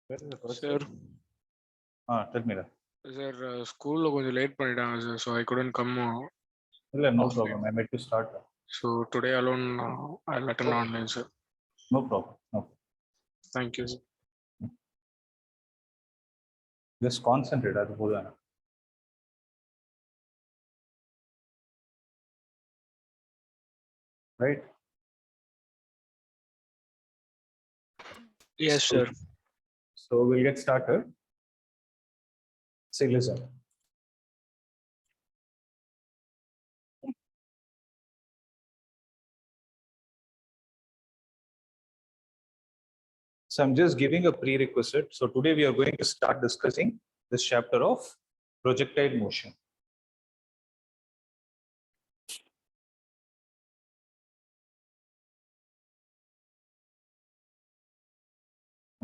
Where is the first Sir, tell me that. sir, school lo konjam late பண்ணிட்டாங்க sir, so I couldn't come. No offline. problem. I made to start. So today alone, I'll attend online, sir. No problem. No. Thank you, sir. Just concentrate. That's all. Right? Yes, sir. So we'll get started. Say, listen. So I'm just giving a prerequisite. So today we are going to start discussing this chapter of projectile motion.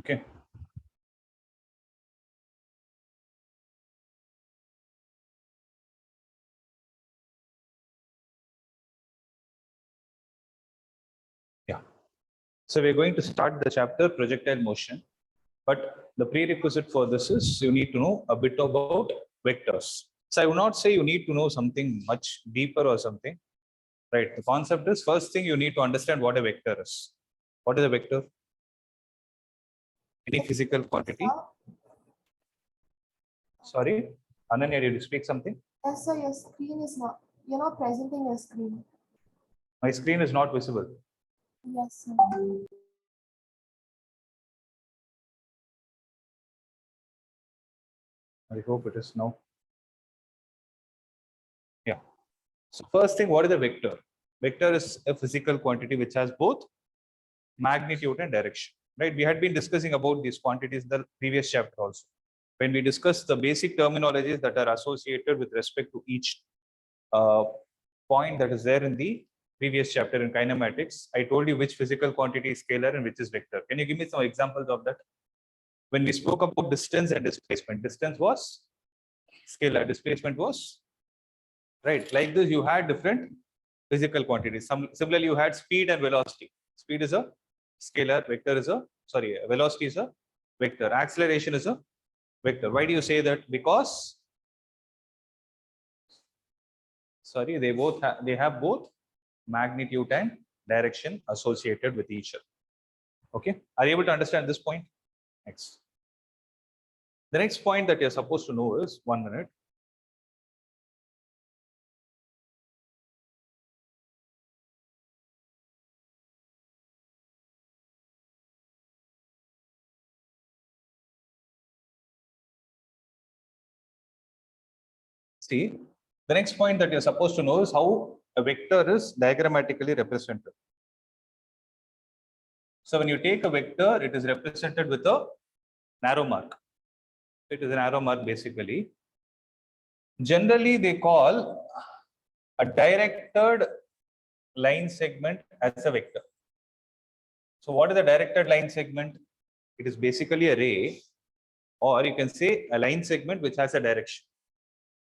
Okay. Yeah. So we're going to start the chapter projectile motion. But the prerequisite for this is you need to know a bit about vectors. So I would not say you need to know something much deeper or something. Right. The concept is first thing you need to understand what a vector is. What is a vector? Any physical quantity. Sorry, Ananya, did you speak something? Yes, sir. Your screen is not. You're not presenting your screen. My screen is not visible. Yes, sir. I hope it is now. Yeah. So first thing, what is a vector? Vector is a physical quantity which has both magnitude and direction. Right? We had been discussing about these quantities in the previous chapter also. When we discussed the basic terminologies that are associated with respect to each point that is there in the previous chapter in kinematics, I told you which physical quantity is scalar and which is vector. Can you give me some examples of that? When we spoke about distance and displacement, distance was scalar, displacement was, right? Like this, you had different physical quantities. Similarly, you had speed and velocity. Speed is a scalar, vector is a, sorry, velocity is a vector, acceleration is a vector. Why do you say that? Because, sorry, they have both magnitude and direction associated with each other. Okay, are you able to understand this point? Next. The next point that you're supposed to know is, 1 minute. See, the next point that you're supposed to know is how a vector is diagrammatically represented. So when you take a vector, it is represented with a narrow mark. It is an arrow mark basically. Generally, they call a directed line segment as a vector. So what is the directed line segment? It is basically a ray, or you can say a line segment which has a direction.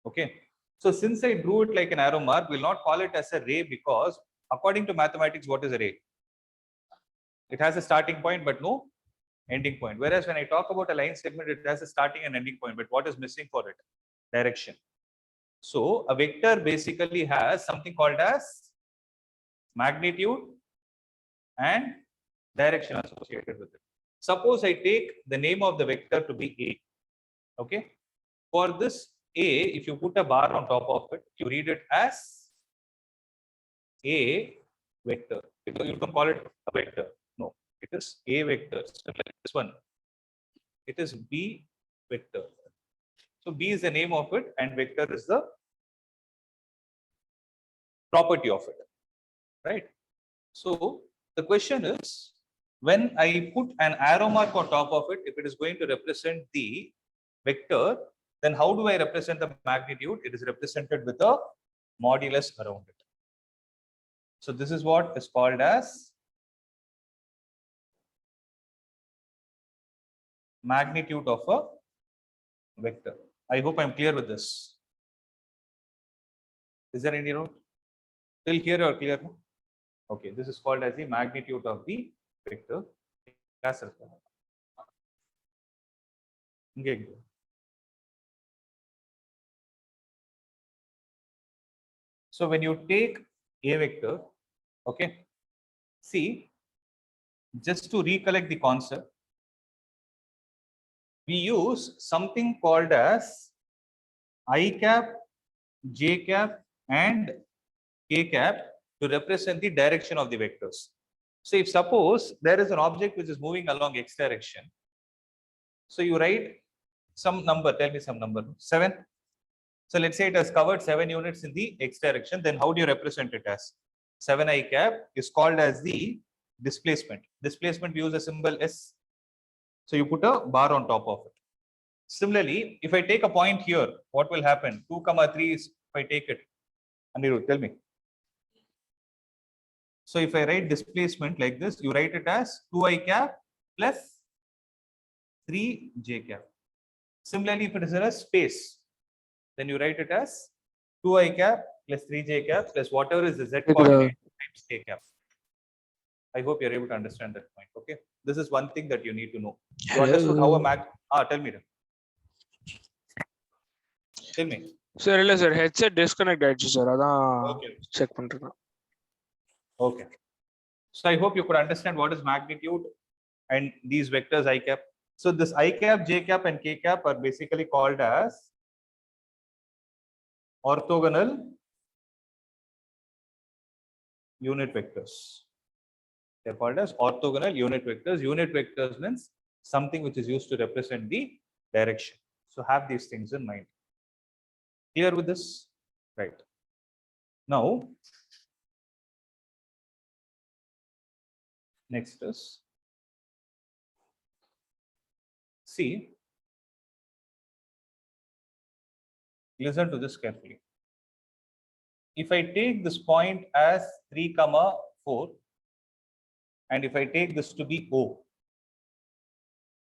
Okay. So since I drew it like an arrow mark, we'll not call it as a ray because according to mathematics, what is a ray? It has a starting point but no ending point. Whereas when I talk about a line segment, it has a starting and ending point. But what is missing for it? Direction. So a vector basically has something called as magnitude and direction associated with it. Suppose I take the name of the vector to be A. Okay. For this A, if you put a bar on top of it, you read it as A vector. Because you don't call it a vector. No, it is A vector. Like this one. It is B vector. So B is the name of it and vector is the property of it. Right? So the question is, when I put an arrow mark on top of it, if it is going to represent the vector, then how do I represent the magnitude? It is represented with a modulus around it. So this is what is called as magnitude of a vector. I hope I'm clear with this. Is there any doubt? Till here or clear? Okay, this is called as the magnitude of the vector. Okay. So when you take a vector, okay, see, just to recollect the concept, we use something called as I cap, j cap, and k cap to represent the direction of the vectors. So if suppose there is an object which is moving along x direction, so you write some number, tell me some number, 7. So let's say it has covered 7 units in the x direction, then how do you represent it as? 7 I cap is called as the displacement. Displacement, we use a symbol S. So you put a bar on top of it. Similarly, if I take a point here, what will happen? 2, 3 is, if I take it, Anirudh, tell me. So if I write displacement like this, you write it as 2I cap plus 3J cap. Similarly, if it is in a space, then you write it as 2I cap plus 3J cap plus whatever is the Z coordinate times K cap. I hope you're able to understand that point. Okay. This is one thing that you need to know. You understood how a tell me. Tell me. Sir, இல்ல sir, headset disconnect ஆயிடுச்சு sir. அதான் Okay. check பண்றேன். Okay. So I hope you could understand what is magnitude and these vectors I cap. So this I cap, J cap, and K cap are basically called as orthogonal unit vectors. They're called as orthogonal unit vectors. Unit vectors means something which is used to represent the direction. So have these things in mind. Clear with this? Right. Now, next is, see, listen to this carefully. If I take this point as 3, 4, and if I take this to be O,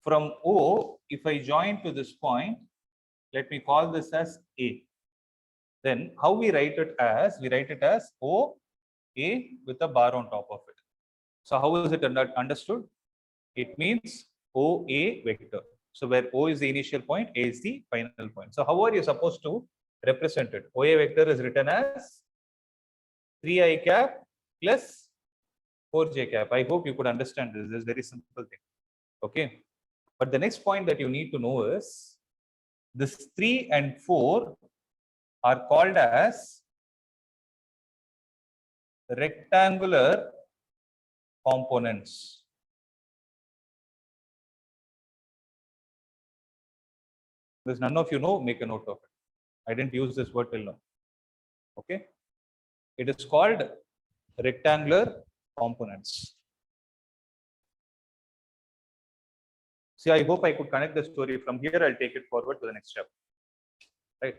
from O, if I join to this point, let me call this as A. Then how we write it as? We write it as O, A with a bar on top of it. So how is it understood? It means OA vector. So where O is the initial point, A is the final point. So how are you supposed to represent it? OA vector is written as 3I cap plus 4J cap. I hope you could understand this. This is a very simple thing. Okay. But the next point that you need to know is this 3 and 4 are called as rectangular components. There's none of you know, make a note of it. I didn't use this word till now. Okay. It is called rectangular components. See, I hope I could connect the story. From here, I'll take it forward to the next step. Right.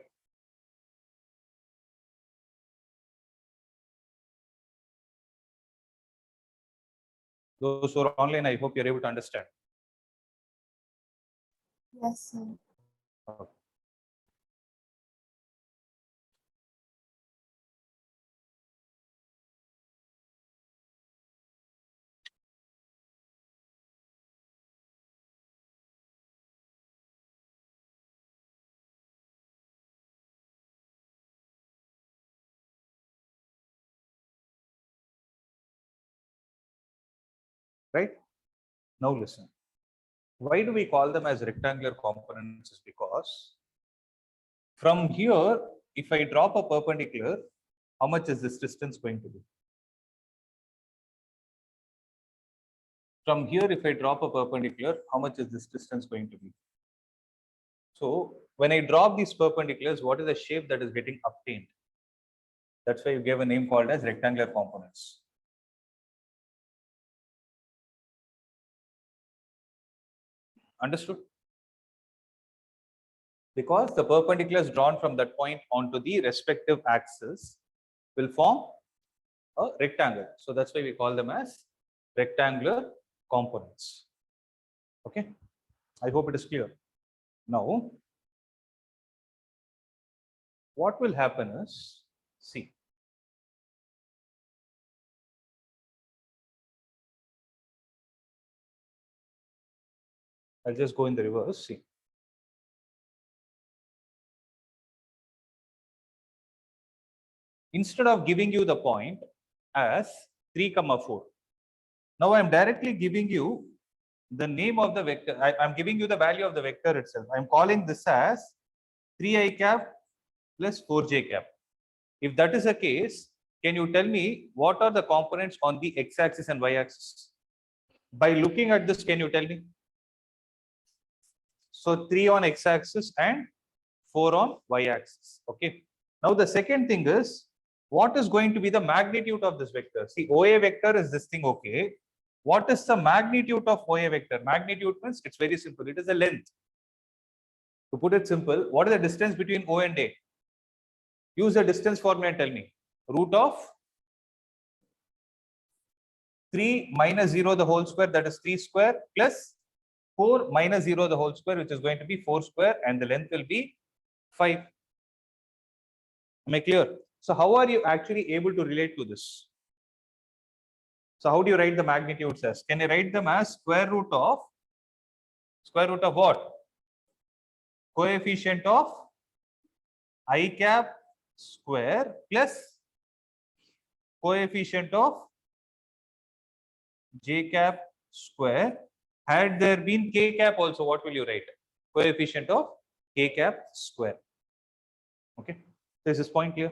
Those who are online, I hope you're able to understand. Yes, sir. Okay. Right? Now listen. Why do we call them as rectangular components? Is because from here, if I drop a perpendicular, how much is this distance going to be? From here, if I drop a perpendicular, how much is this distance going to be? So when I drop these perpendiculars, what is the shape that is getting obtained? That's why you gave a name called as rectangular components. Understood? Because the perpendiculars drawn from that point onto the respective axis will form a rectangle. So that's why we call them as rectangular components. Okay. I hope it is clear. Now, what will happen is, see, I'll just go in the reverse. See, instead of giving you the point as 3, 4, now I'm directly giving you the name of the vector. I'm giving you the value of the vector itself. I'm calling this as 3i cap plus 4j cap. If that is the case, can you tell me what are the components on the x-axis and y-axis? By looking at this, can you tell me? So 3 on x-axis and 4 on y-axis. Okay. Now the second thing is, what is going to be the magnitude of this vector? See, OA vector is this thing, okay. What is the magnitude of OA vector? Magnitude means it's very simple. It is the length. To put it simple, what is the distance between O and A? Use the distance formula and tell me. Root of 3 minus 0 the whole square, that is 3 square, plus 4 minus 0 the whole square, which is going to be 4 square, and the length will be 5. Am I clear? So how are you actually able to relate to this? So how do you write the magnitudes as? Can you write them as square root of what? Coefficient of I cap square plus coefficient of j cap square. Had there been k cap also, what will you write? Coefficient of k cap square. Okay, this is point clear.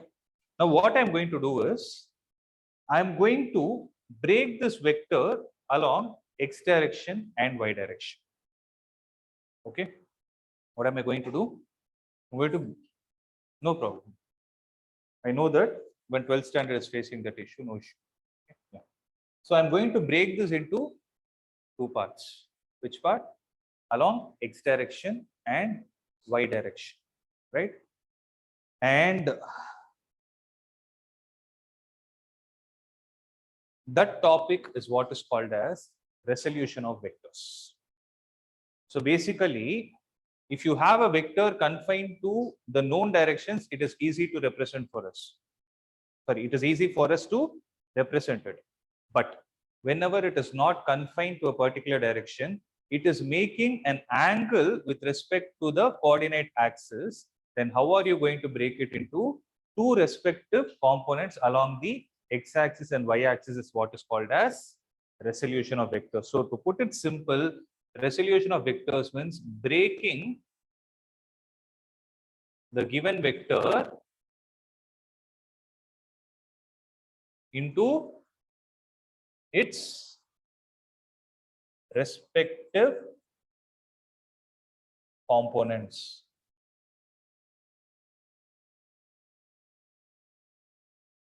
Now what I'm going to do is, I'm going to break this vector along x direction and y direction. Okay, what am I going to do? I'm going to, no problem. I know that when 12th standard is facing that issue, no issue. Okay. Yeah. So I'm going to break this into 2 parts. Which part? Along x direction and y direction, right? And that topic is what is called as resolution of vectors. So basically, if you have a vector confined to the known directions, it is easy to represent for us. Sorry, it is easy for us to represent it. But whenever it is not confined to a particular direction, it is making an angle with respect to the coordinate axis, then how are you going to break it into 2 respective components along the x-axis and y-axis is what is called as resolution of vectors. So to put it simple, resolution of vectors means breaking the given vector into its respective components.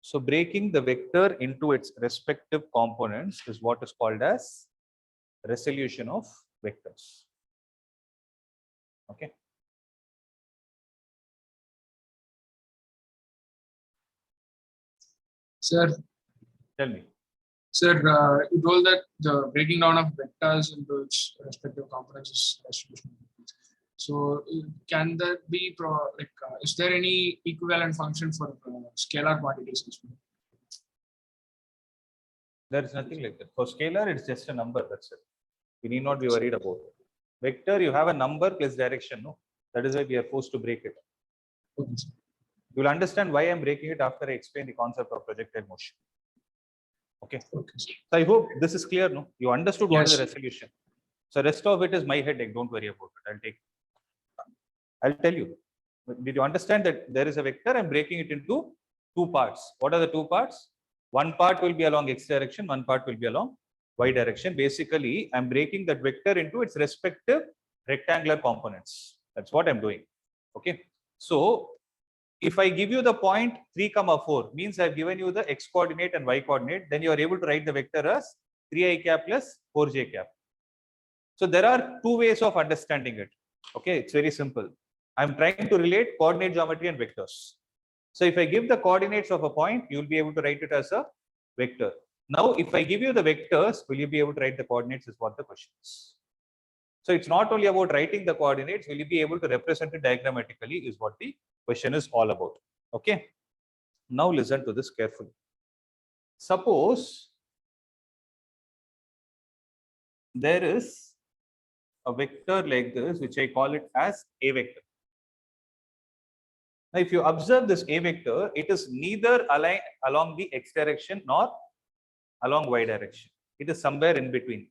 So breaking the vector into its respective components is what is called as resolution of vectors. Okay. Sir, Tell me. sir, you told that the breaking down of vectors into its respective components is resolution. So, can there be is there any equivalent function for scalar quantities as well? There is nothing like that. For scalar, it's just a number. That's it. You need not be worried about it. Vector, you have a number plus direction. No, that is why we are forced to break it. Okay, sir. You will understand why I'm breaking it after I explain the concept of projectile motion. Okay. Okay, sir. So I hope this is clear. No, you understood what is the Yes. resolution. So rest of it is my headache. Don't worry about it. I'll tell you. Did you understand that there is a vector? I'm breaking it into 2 parts. What are the 2 parts? One part will be along x direction, one part will be along y direction. Basically, I'm breaking that vector into its respective rectangular components. That's what I'm doing. Okay. So if I give you the point 3, 4, means I've given you the x coordinate and y coordinate, then you are able to write the vector as 3i cap plus 4j cap. So there are 2 ways of understanding it. Okay, it's very simple. I'm trying to relate coordinate geometry and vectors. So if I give the coordinates of a point, you'll be able to write it as a vector. Now, if I give you the vectors, will you be able to write the coordinates is what the question is. So it's not only about writing the coordinates, will you be able to represent it diagrammatically is what the question is all about. Okay. Now listen to this carefully. Suppose there is a vector like this, which I call it as a vector. Now, if you observe this A vector, it is neither aligned along the x direction nor along y direction. It is somewhere in between.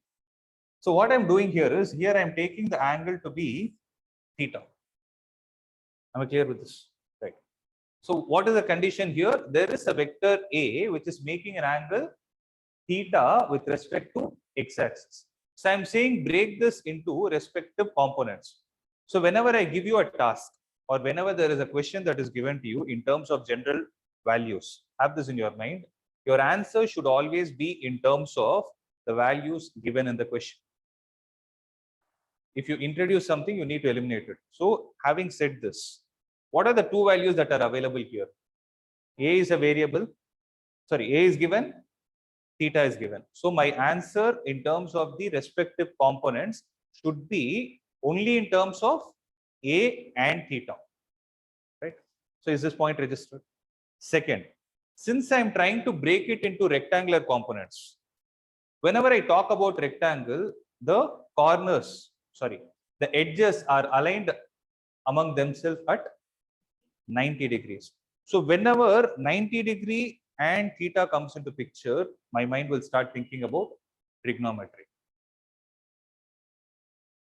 So what I'm doing here is, here I'm taking the angle to be theta. Am I clear with this? Right. So what is the condition here? There is a vector A which is making an angle theta with respect to x-axis. So I'm saying break this into respective components. So whenever I give you a task, or whenever there is a question that is given to you in terms of general values, have this in your mind. Your answer should always be in terms of the values given in the question. If you introduce something, you need to eliminate it. So having said this, what are the two values that are available here? A is a variable. Sorry, A is given, theta is given. So my answer in terms of the respective components should be only in terms of A and theta. Right? So is this point registered? Second, since I'm trying to break it into rectangular components, whenever I talk about rectangle, the corners, the edges are aligned among themselves at 90 degrees. So whenever 90-degree and theta comes into picture, my mind will start thinking about trigonometry.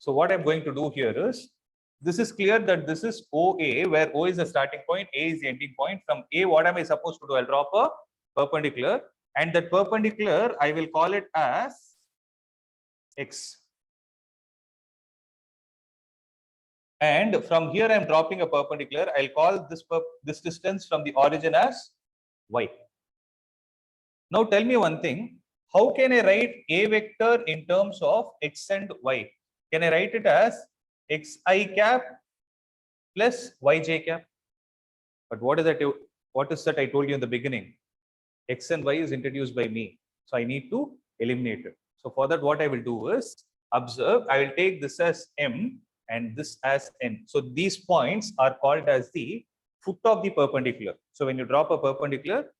So what I'm going to do here is, this is clear that this is OA, where O is the starting point, A is the ending point. From A, what am I supposed to do? I'll drop a perpendicular, and that perpendicular, I will call it as X. And from here, I'm dropping a perpendicular. I'll call this distance from the origin as Y. Now tell me one thing. How can I write A vector in terms of X and Y? Can I write it as Xi cap plus Yj cap? But what is that? What is that I told you in the beginning? X and Y is introduced by me. So I need to eliminate it. So for that, what I will do is, observe, I will take this as M and this as N. So these points are called as the foot of the perpendicular. So when you drop a perpendicular,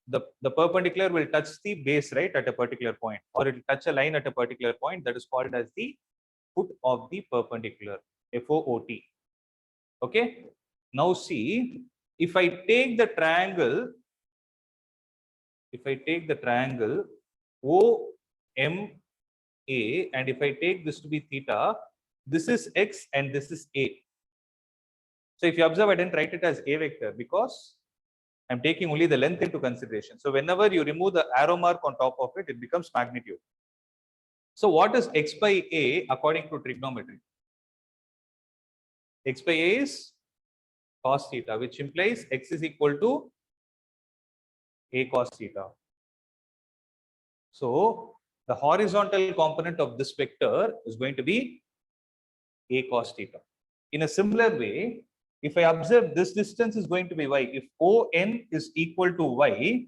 the perpendicular will touch the base, right, at a particular point, or it will touch a line at a particular point. That is called as the foot of the perpendicular, FOOT. Okay. Now see, if I take the triangle, OMA, and if I take this to be theta, this is X and this is A. So if you observe, I didn't write it as A vector because I'm taking only the length into consideration. So whenever you remove the arrow mark on top of it, it becomes magnitude. So what is X by A according to trigonometry? X by A is cos theta, which implies X is equal to A cos theta. So the horizontal component of this vector is going to be A cos theta. In a similar way, if I observe, this distance is going to be Y. If ON is equal to Y,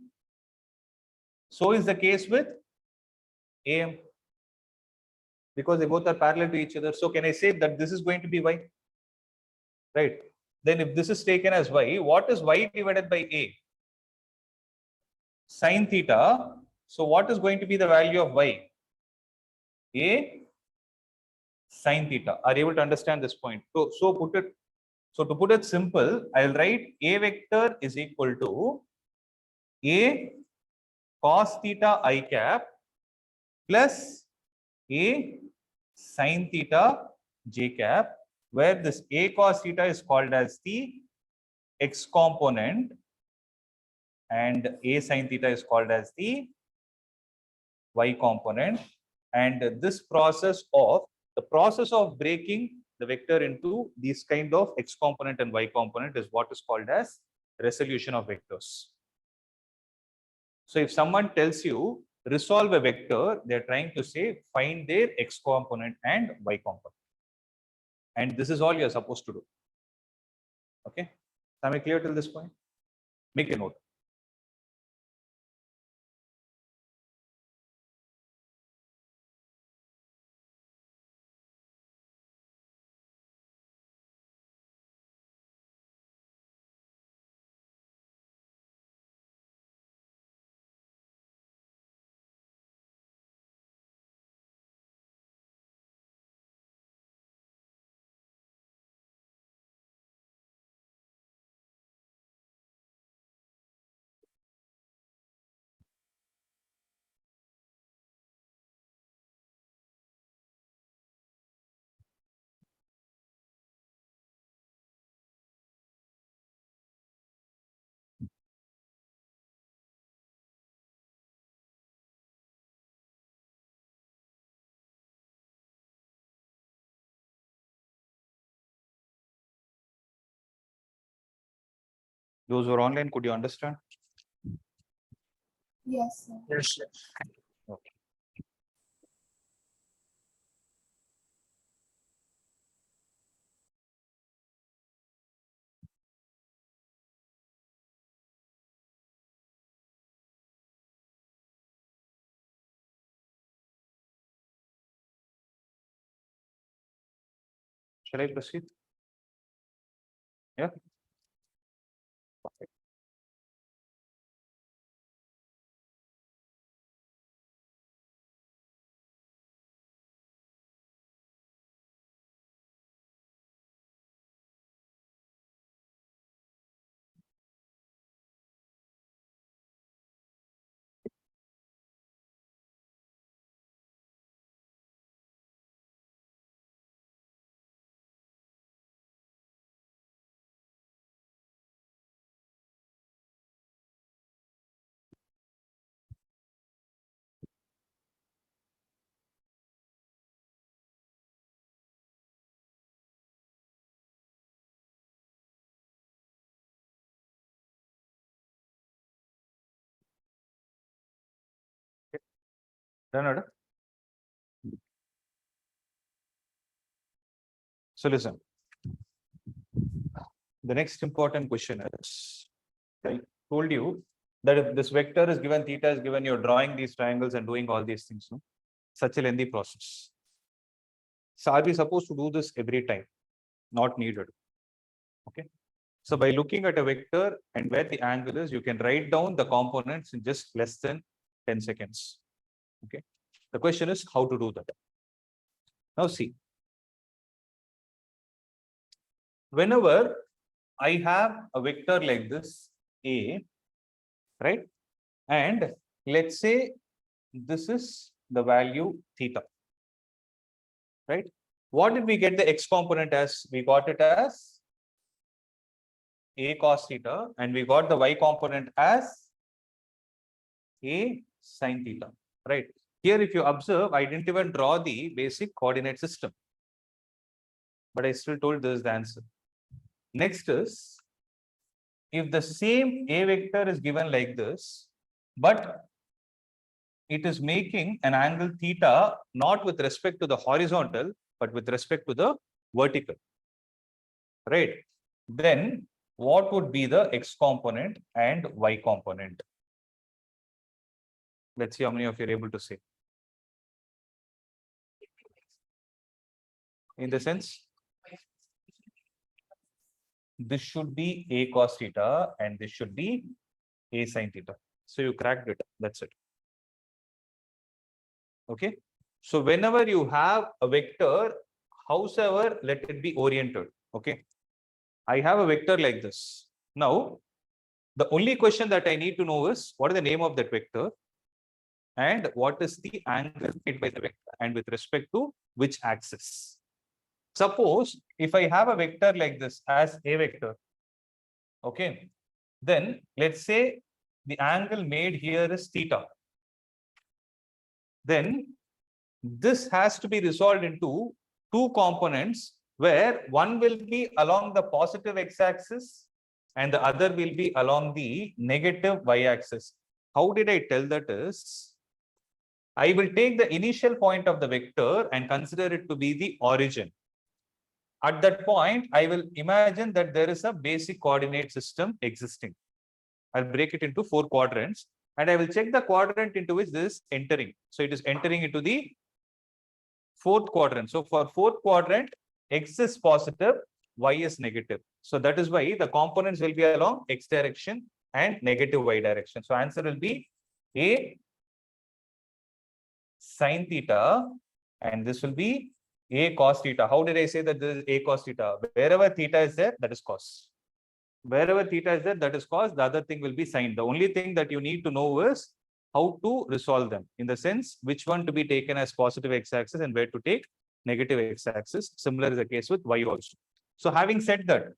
so is the case with AM, because they both are parallel to each other. So can I say that this is going to be Y? Right. Then if this is taken as Y, what is Y divided by A? Sin theta. So what is going to be the value of Y? A sin theta. Are you able to understand this point? So to put it simple, I'll write A vector is equal to A cos theta I cap plus A sin theta j cap, where this A cos theta is called as the X component and A sin theta is called as the Y component. And this process of breaking the vector into these kind of X component and Y component is what is called as resolution of vectors. So if someone tells you resolve a vector, they're trying to say find their X component and Y component. And this is all you're supposed to do. Okay. Am I clear till this point? Make a note. Those who are online, could you understand? Yes, sir. Yes, yes. Okay. Shall I proceed? Yeah. Perfect. Done, Ada? So listen. The next important question is, I told you that if this vector is given, theta is given, you're drawing these triangles and doing all these things, no? Such a lengthy process. So are we supposed to do this every time? Not needed. Okay. So by looking at a vector and where the angle is, you can write down the components in just less than 10 seconds. Okay. The question is how to do that. Now see, whenever I have a vector like this, A, right? And let's say this is the value theta, right? What did we get the x component as? We got it as A cos theta, and we got the y component as A sin theta, right? Here, if you observe, I didn't even draw the basic coordinate system, but I still told this is the answer. Next is, if the same A vector is given like this, but it is making an angle theta not with respect to the horizontal, but with respect to the vertical, right? Then what would be the x component and y component? Let's see how many of you are able to say. In the sense, this should be A cos theta and this should be A sin theta. So you cracked it. That's it. Okay. So whenever you have a vector, howsoever, let it be oriented. Okay. I have a vector like this. Now, the only question that I need to know is what is the name of that vector and what is the angle made by the vector and with respect to which axis. Suppose if I have a vector like this as a vector, okay, then let's say the angle made here is theta. Then this has to be resolved into two components where one will be along the positive x-axis and the other will be along the negative y-axis. How did I tell that is, I will take the initial point of the vector and consider it to be the origin. At that point, I will imagine that there is a basic coordinate system existing. I'll break it into 4 quadrants and I will check the quadrant into which this is entering. So it is entering into the 4th quadrant. So for 4th quadrant, x is positive, y is negative. So that is why the components will be along x direction and negative y direction. So answer will be A sin theta and this will be A cos theta. How did I say that this is A cos theta? Wherever theta is there, that is cos. Wherever theta is there, that is cos. The other thing will be sin. The only thing that you need to know is how to resolve them, in the sense which one to be taken as positive x-axis and where to take negative x-axis. Similar is the case with y also. So having said that,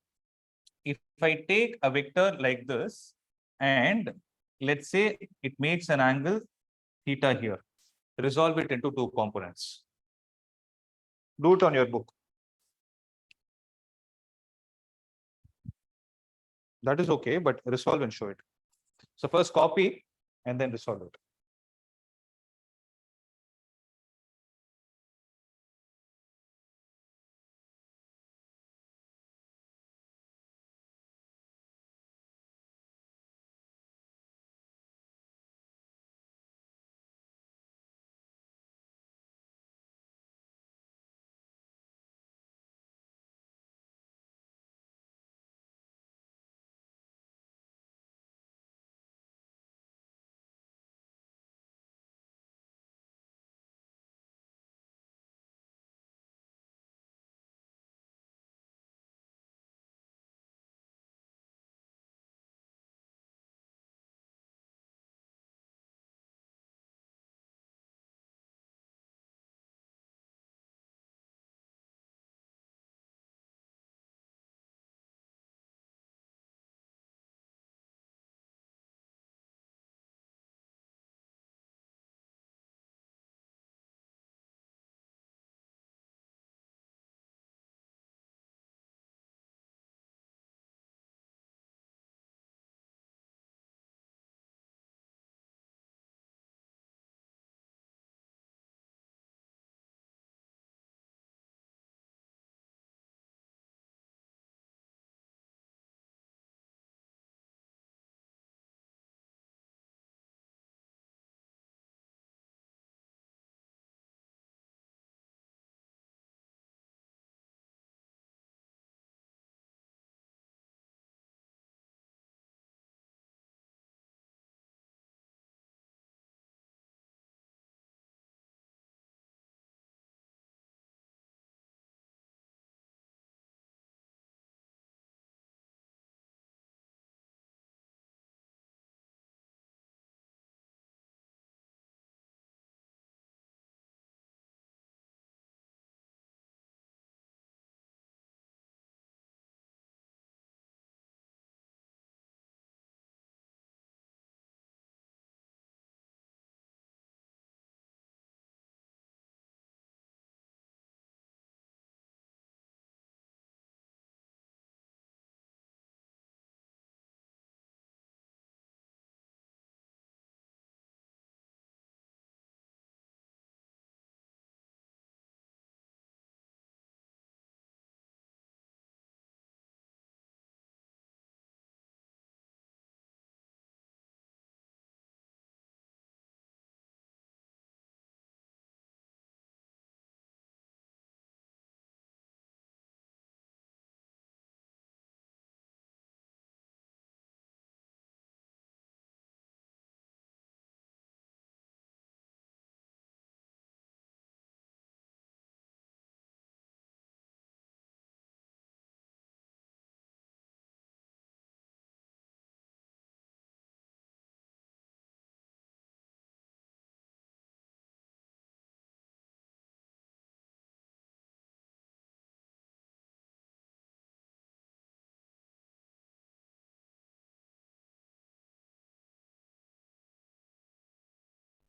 if I take a vector like this and let's say it makes an angle theta here, resolve it into 2 components. Do it on your book. That is okay, but resolve and show it. So first copy and then resolve it.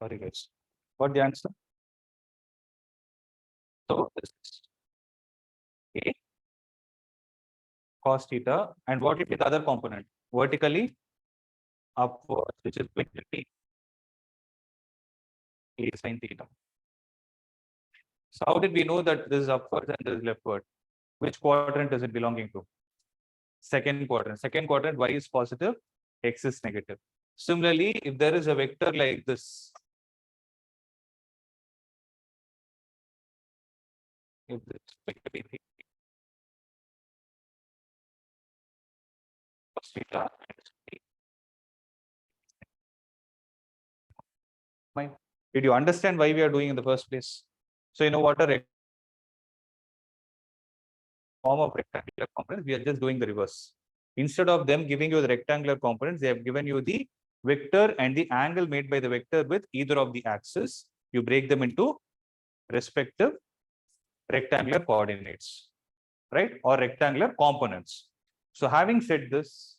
Sorry guys. What the answer? So this is A cos theta, and what is the other component? Vertically upwards, which is going to be A sin theta. So how did we know that this is upwards and this is leftward? Which quadrant is it belonging to? Second quadrant. Second quadrant, y is positive, x is negative. Similarly, if there is a vector like this, if this vector be cos theta, fine. Did you understand why we are doing in the first place? So you know what a form of rectangular components, we are just doing the reverse. Instead of them giving you the rectangular components, they have given you the vector and the angle made by the vector with either of the axes. You break them into respective rectangular coordinates, right? Or rectangular components. So having said this,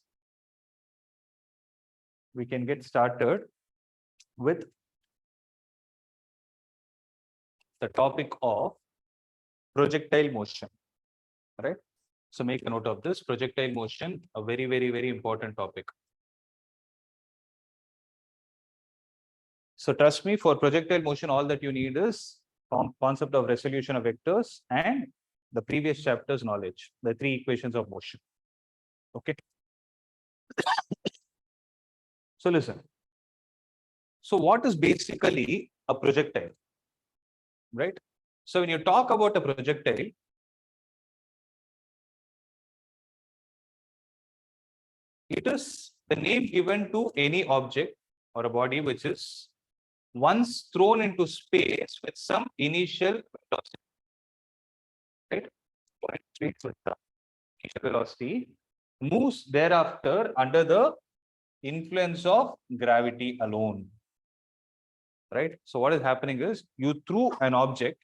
we can get started with the topic of projectile motion, right? So make a note of this. Projectile motion, a very, very, very important topic. So trust me, for projectile motion, all that you need is concept of resolution of vectors and the previous chapter's knowledge, the three equations of motion. Okay. So listen. So what is basically a projectile, right? So when you talk about a projectile, it is the name given to any object or a body which is once thrown into space with some initial velocity, right? With the initial velocity, moves thereafter under the influence of gravity alone, right? So what is happening is you threw an object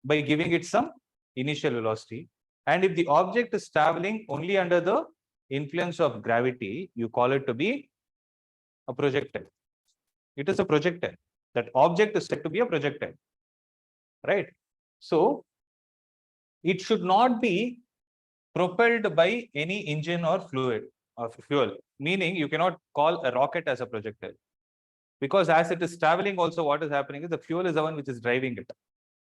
by giving it some initial velocity, and if the object is traveling only under the influence of gravity, you call it to be a projectile. It is a projectile. That object is said to be a projectile, right? So it should not be propelled by any engine or fluid or fuel, meaning you cannot call a rocket as a projectile, because as it is traveling also, what is happening is the fuel is the one which is driving it.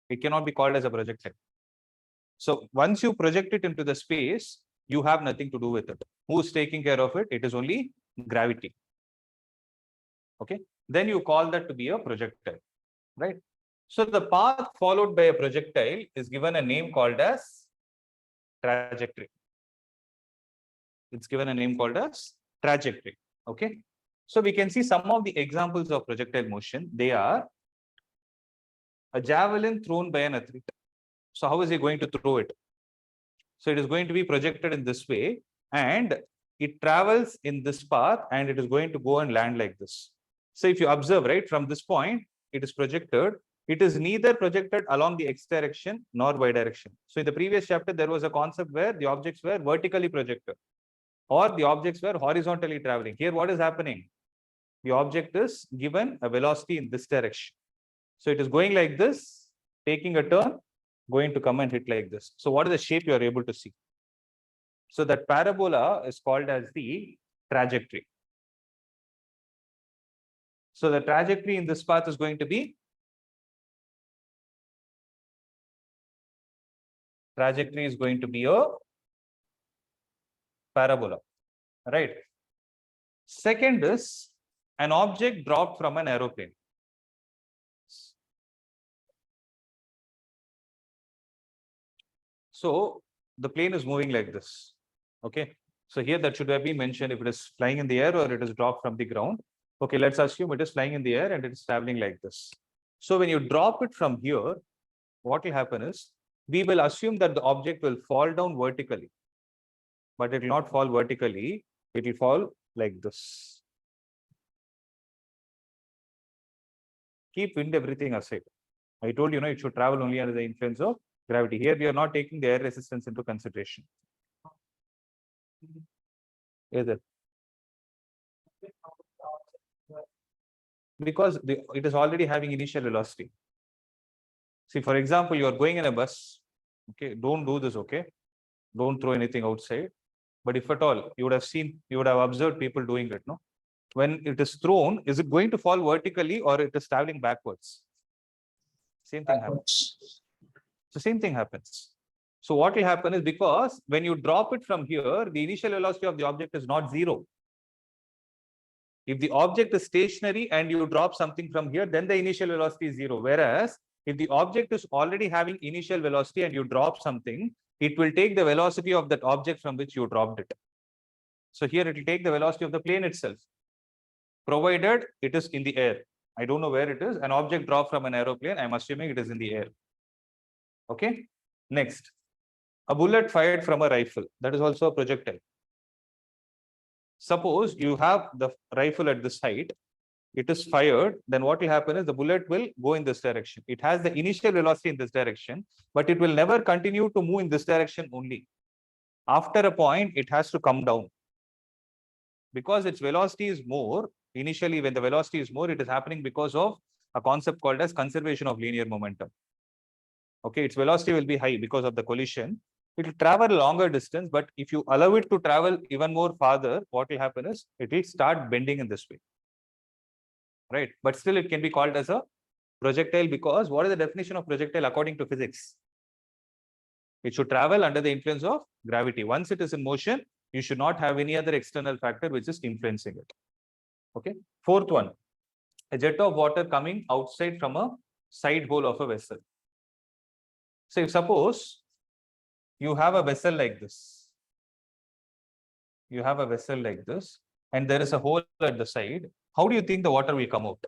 It cannot be called as a projectile. So once you project it into the space, you have nothing to do with it. Who's taking care of it? It is only gravity. Okay, then you call that to be a projectile, right? So the path followed by a projectile is given a name called as trajectory. It's given a name called as trajectory. Okay, so we can see some of the examples of projectile motion. They are a javelin thrown by an athlete. So how is he going to throw it? So it is going to be projected in this way, and it travels in this path, and it is going to go and land like this. So if you observe, right, from this point, it is projected. It is neither projected along the x direction nor y direction. So in the previous chapter, there was a concept where the objects were vertically projected or the objects were horizontally traveling. Here, what is happening? The object is given a velocity in this direction. So it is going like this, taking a turn, going to come and hit like this. So what is the shape you are able to see? So that parabola is called as the trajectory. So the trajectory in this path is going to be a parabola, right? Second is an object dropped from an aeroplane. So the plane is moving like this. Okay. So here that should have been mentioned if it is flying in the air or it is dropped from the ground. Okay, let's assume it is flying in the air and it is traveling like this. So when you drop it from here, what will happen is we will assume that the object will fall down vertically, but it will not fall vertically. It will fall like this. Keep wind everything aside. I told you, it should travel only under the influence of gravity. Here we are not taking the air resistance into consideration. Is it? Because it is already having initial velocity. See, for example, you are going in a bus. Okay, don't do this. Okay, don't throw anything outside. But if at all, you would have observed people doing it. No, when it is thrown, is it going to fall vertically or it is traveling backwards? Same thing happens. So same thing happens. So what will happen is, because when you drop it from here, the initial velocity of the object is not zero. If the object is stationary and you drop something from here, then the initial velocity is zero. Whereas if the object is already having initial velocity and you drop something, it will take the velocity of that object from which you dropped it. So here it will take the velocity of the plane itself, provided it is in the air. I don't know where it is. An object dropped from an aeroplane, I'm assuming it is in the air. Okay. Next, a bullet fired from a rifle. That is also a projectile. Suppose you have the rifle at this height, it is fired, then what will happen is the bullet will go in this direction. It has the initial velocity in this direction, but it will never continue to move in this direction only. After a point, it has to come down. Because its velocity is more, initially when the velocity is more, it is happening because of a concept called as conservation of linear momentum. Okay, its velocity will be high because of the collision. It will travel a longer distance, but if you allow it to travel even more farther, what will happen is it will start bending in this way. Right? But still it can be called as a projectile, because what is the definition of projectile according to physics? It should travel under the influence of gravity. Once it is in motion, you should not have any other external factor which is influencing it. Okay. Fourth one, a jet of water coming outside from a side hole of a vessel. So if suppose you have a vessel like this, and there is a hole at the side, how do you think the water will come out?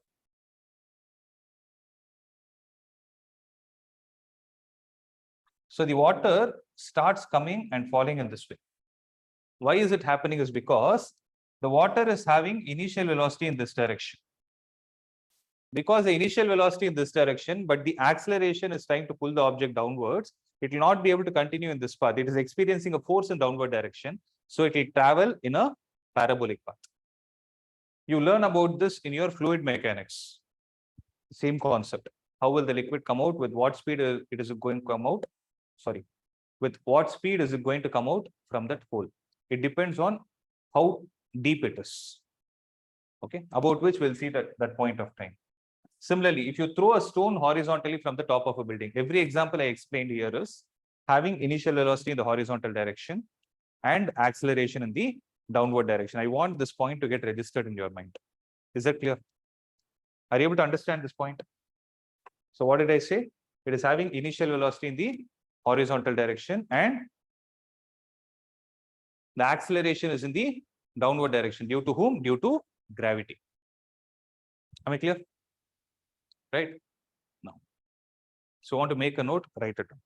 So the water starts coming and falling in this way. Why is it happening? Is because the water is having initial velocity in this direction. Because the initial velocity in this direction, but the acceleration is trying to pull the object downwards, it will not be able to continue in this path. It is experiencing a force in downward direction. So it will travel in a parabolic path. You learn about this in your fluid mechanics. Same concept. How will the liquid come out? With what speed it is going to come out? Sorry. With what speed is it going to come out from that hole? It depends on how deep it is. Okay. About which we'll see that point of time. Similarly, if you throw a stone horizontally from the top of a building, every example I explained here is having initial velocity in the horizontal direction and acceleration in the downward direction. I want this point to get registered in your mind. Is that clear? Are you able to understand this point? So what did I say? It is having initial velocity in the horizontal direction and the acceleration is in the downward direction. Due to whom? Due to gravity. Am I clear? Right? Now. So want to make a note, write it down.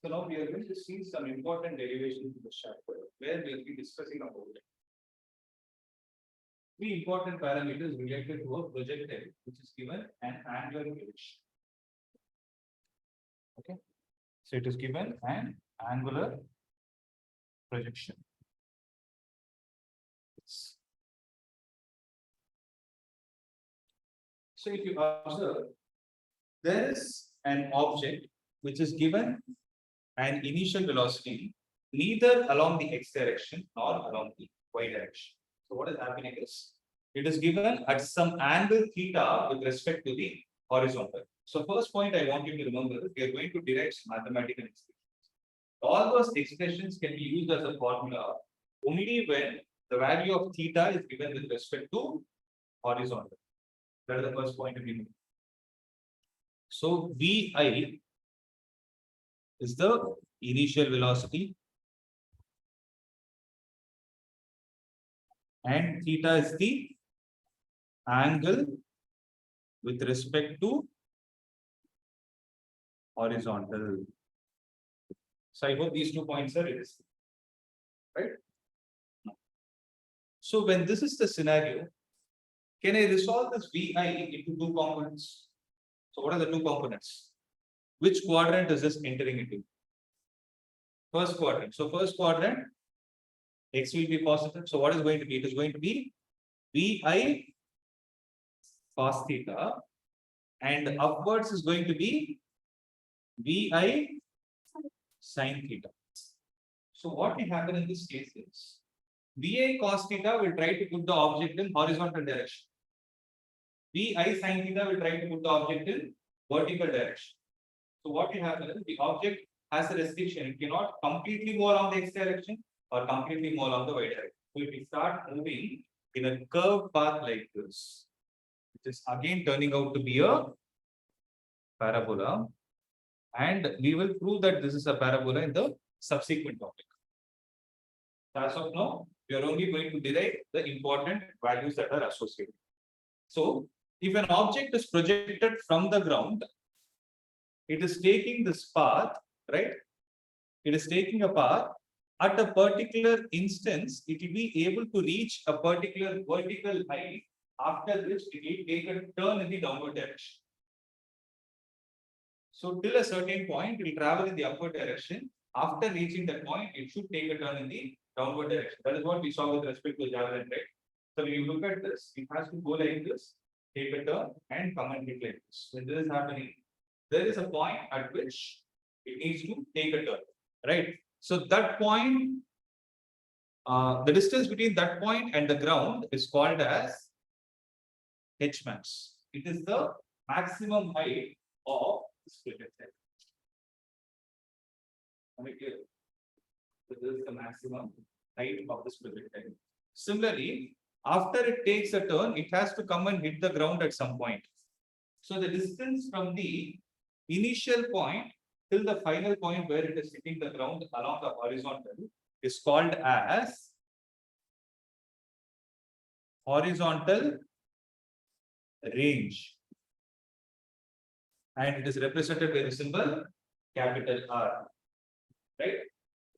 So now we are going to see some important derivations in the chapter where we will be discussing about it. Three important parameters related to a projectile, which is given an angular projection. Okay. So it is given an angular projection. So if you observe, there is an object which is given an initial velocity neither along the x direction nor along the y direction. So what is happening is it is given at some angle theta with respect to the horizontal. So first point I want you to remember is we are going to derive some mathematical expressions. All those expressions can be used as a formula only when the value of theta is given with respect to horizontal. That is the first point of view. So Vi is the initial velocity and theta is the angle with respect to horizontal. So I hope these 2 points are realistic, right? So when this is the scenario, can I resolve this Vi into 2 components? So what are the 2 components? Which quadrant is this entering into? First quadrant. So first quadrant, x will be positive. So what is going to be? It is going to be Vi cos theta, and upwards is going to be Vi sin theta. So what will happen in this case is Vi cos theta will try to put the object in horizontal direction. Vi sin theta will try to put the object in vertical direction. So what will happen is the object has a restriction. It cannot completely go along the x direction or completely go along the y direction. So if we start moving in a curved path like this, which is again turning out to be a parabola, and we will prove that this is a parabola in the subsequent topic. As of now, we are only going to derive the important values that are associated. So if an object is projected from the ground, it is taking this path, right? It is taking a path at a particular instance. It will be able to reach a particular vertical height, after which it will take a turn in the downward direction. So till a certain point, it will travel in the upward direction. After reaching that point, it should take a turn in the downward direction. That is what we saw with respect to javelin, right? So when you look at this, it has to go like this, take a turn, and come and hit like this. When this is happening, there is a point at which it needs to take a turn, right? So that point, the distance between that point and the ground is called as h max. It is the maximum height of this projectile. Okay. So this is the maximum height of this projectile. Similarly, after it takes a turn, it has to come and hit the ground at some point. So the distance from the initial point till the final point where it is hitting the ground along the horizontal is called as horizontal range, and it is represented by the symbol capital R, right?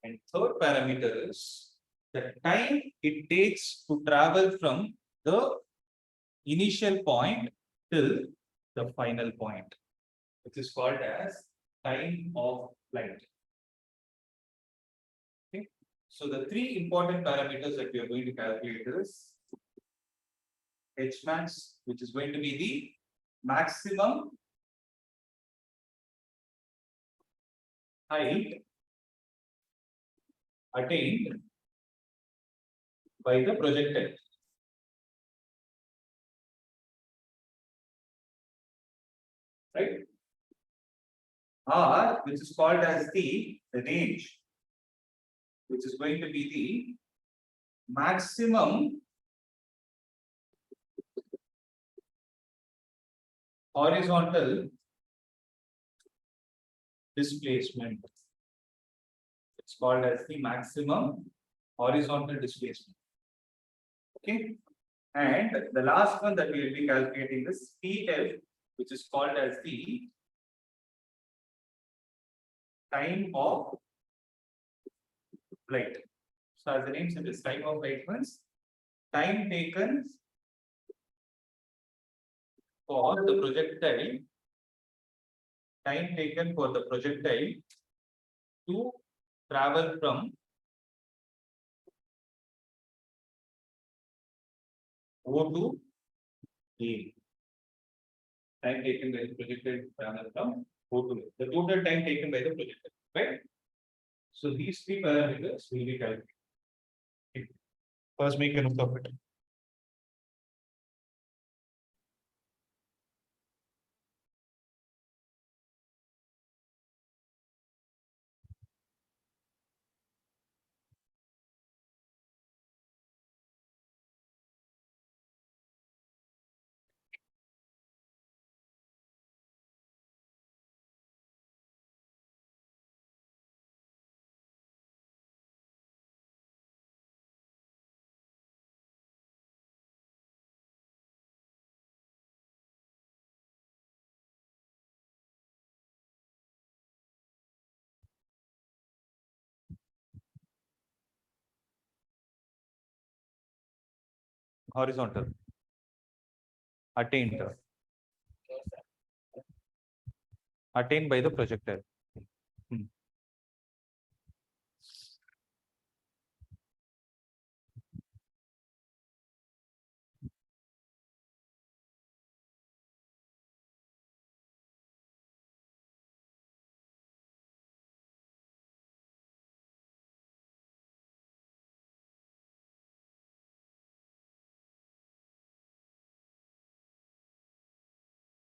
And third parameter is the time it takes to travel from the initial point till the final point, which is called as time of flight. Okay. So the 3 important parameters that we are going to calculate is h max, which is going to be the maximum height attained by the projectile. Right? R, which is called as the range, which is going to be the maximum horizontal displacement. It's called as the maximum horizontal displacement. Okay. And the last one that we will be calculating is PF, which is called as the time of flight. So as the name suggests, time of flight means time taken for the projectile, to travel from O to A. time taken by the projected panel from O to F. The total time taken by the projected, right? So these three parameters will be calculated. First, make a note of it. Horizontal. Attained. Attained by the projectile. Hmm.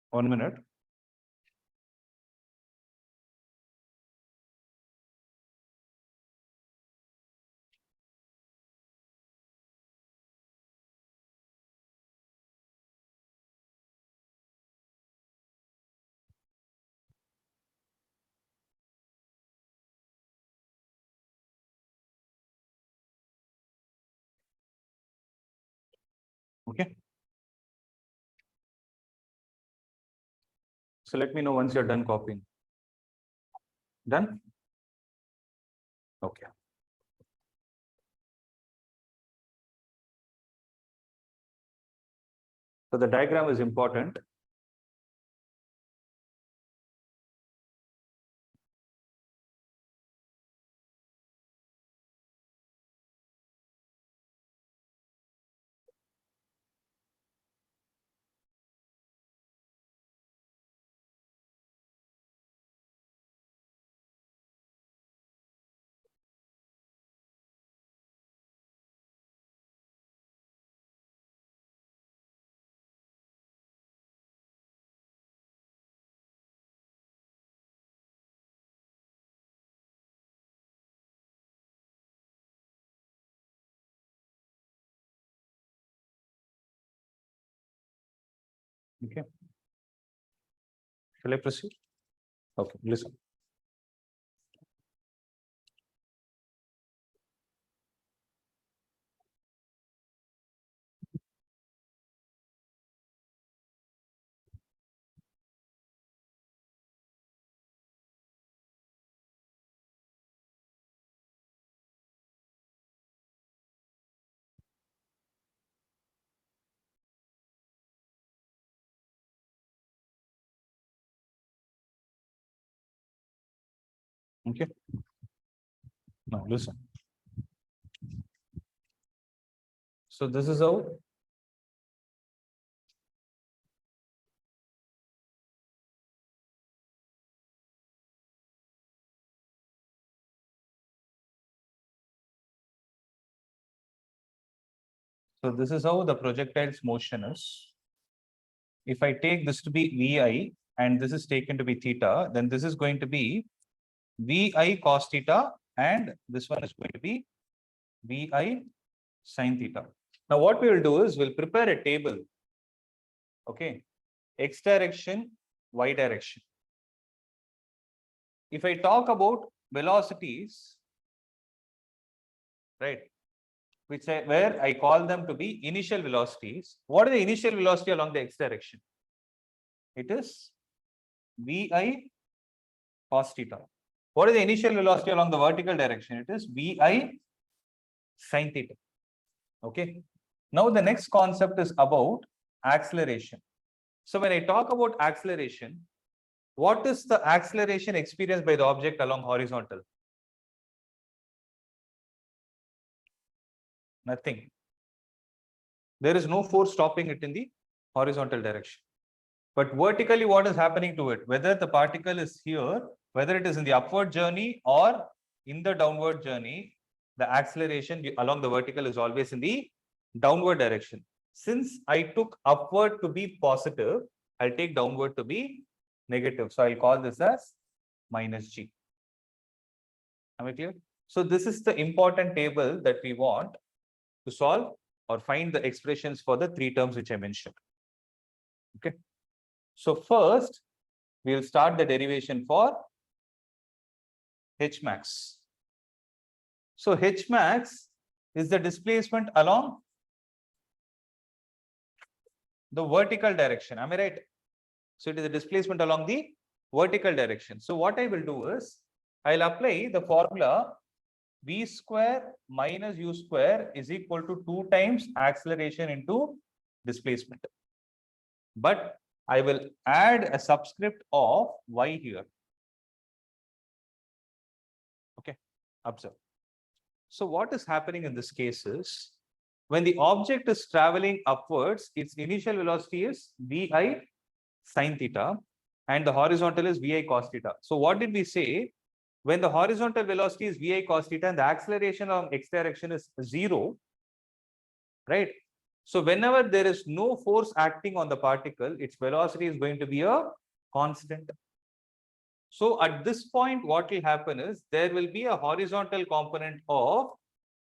One minute. Okay. So let me know once you're done copying. Done? Okay. So the diagram is important. Okay. Shall I proceed? Okay, listen. Okay. Now listen. So this is how the projectile's motion is. If I take this to be Vi and this is taken to be theta, then this is going to be Vi cos theta and this one is going to be Vi sin theta. Now what we will do is we'll prepare a table. Okay. X direction, Y direction. If I talk about velocities, right, where I call them to be initial velocities. What is the initial velocity along the X direction? It is Vi cos theta. What is the initial velocity along the vertical direction? It is Vi sin theta. Okay. Now the next concept is about acceleration. So when I talk about acceleration, what is the acceleration experienced by the object along horizontal? Nothing. There is no force stopping it in the horizontal direction. But vertically, what is happening to it? Whether the particle is here, whether it is in the upward journey or in the downward journey, the acceleration along the vertical is always in the downward direction. Since I took upward to be positive, I'll take downward to be negative. So I'll call this as minus g. Am I clear? So this is the important table that we want to solve or find the expressions for the three terms which I mentioned. Okay. So first, we'll start the derivation for H max. So H max is the displacement along the vertical direction. Am I right? So it is a displacement along the vertical direction. So what I will do is, I'll apply the formula v square minus u square is equal to 2 times acceleration into displacement. But I will add a subscript of y here. Okay, observe. So what is happening in this case is, when the object is traveling upwards, its initial velocity is vi sin theta and the horizontal is vi cos theta. So what did we say? When the horizontal velocity is vi cos theta and the acceleration of x direction is 0, right? So whenever there is no force acting on the particle, its velocity is going to be a constant. So at this point, what will happen is there will be a horizontal component of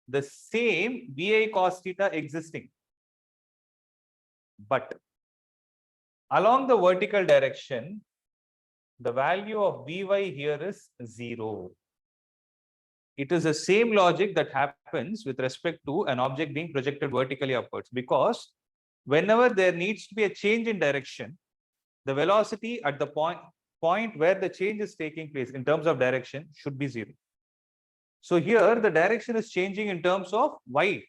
the same vi cos theta existing. But along the vertical direction, the value of vy here is 0. It is the same logic that happens with respect to an object being projected vertically upwards, because whenever there needs to be a change in direction, the velocity at the point where the change is taking place in terms of direction should be 0. So here the direction is changing in terms of y.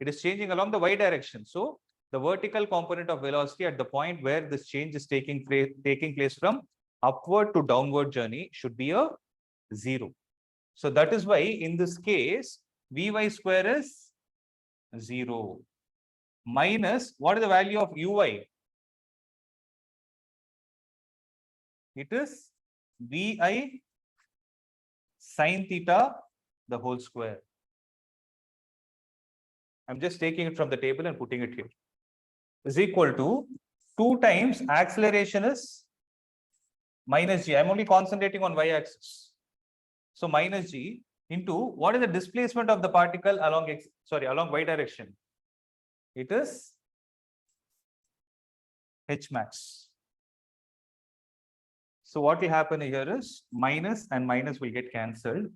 It is changing along the y direction. So the vertical component of velocity at the point where this change is taking place from upward to downward journey should be a 0. So that is why in this case, vy square is 0 minus, what is the value of uy? It is vi sin theta the whole square. I'm just taking it from the table and putting it here. Is equal to 2 times acceleration is minus g. I'm only concentrating on y-axis. So minus g into what is the displacement of the particle along along y direction? It is h max. So what will happen here is minus and minus will get cancelled.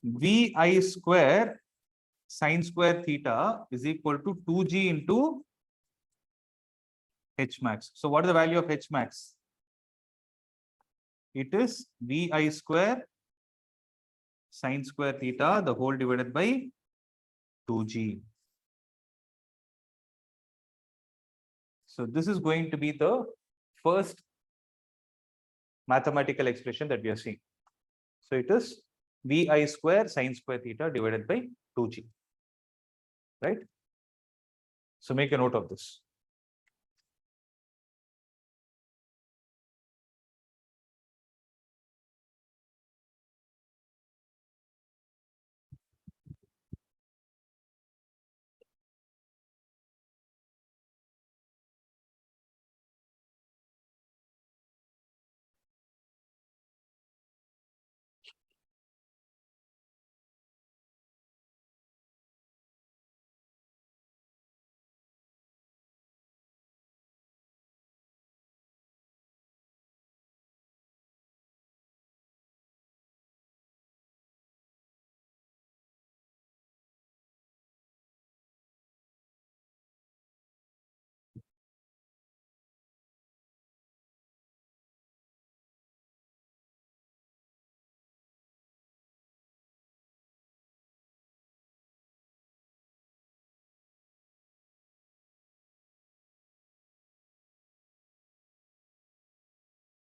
Vi square sin square theta is equal to 2g into h max. So what is the value of h max? It is vi square sin square theta the whole divided by 2g. So this is going to be the first mathematical expression that we are seeing. So it is vi square sin square theta divided by 2g, right? So make a note of this.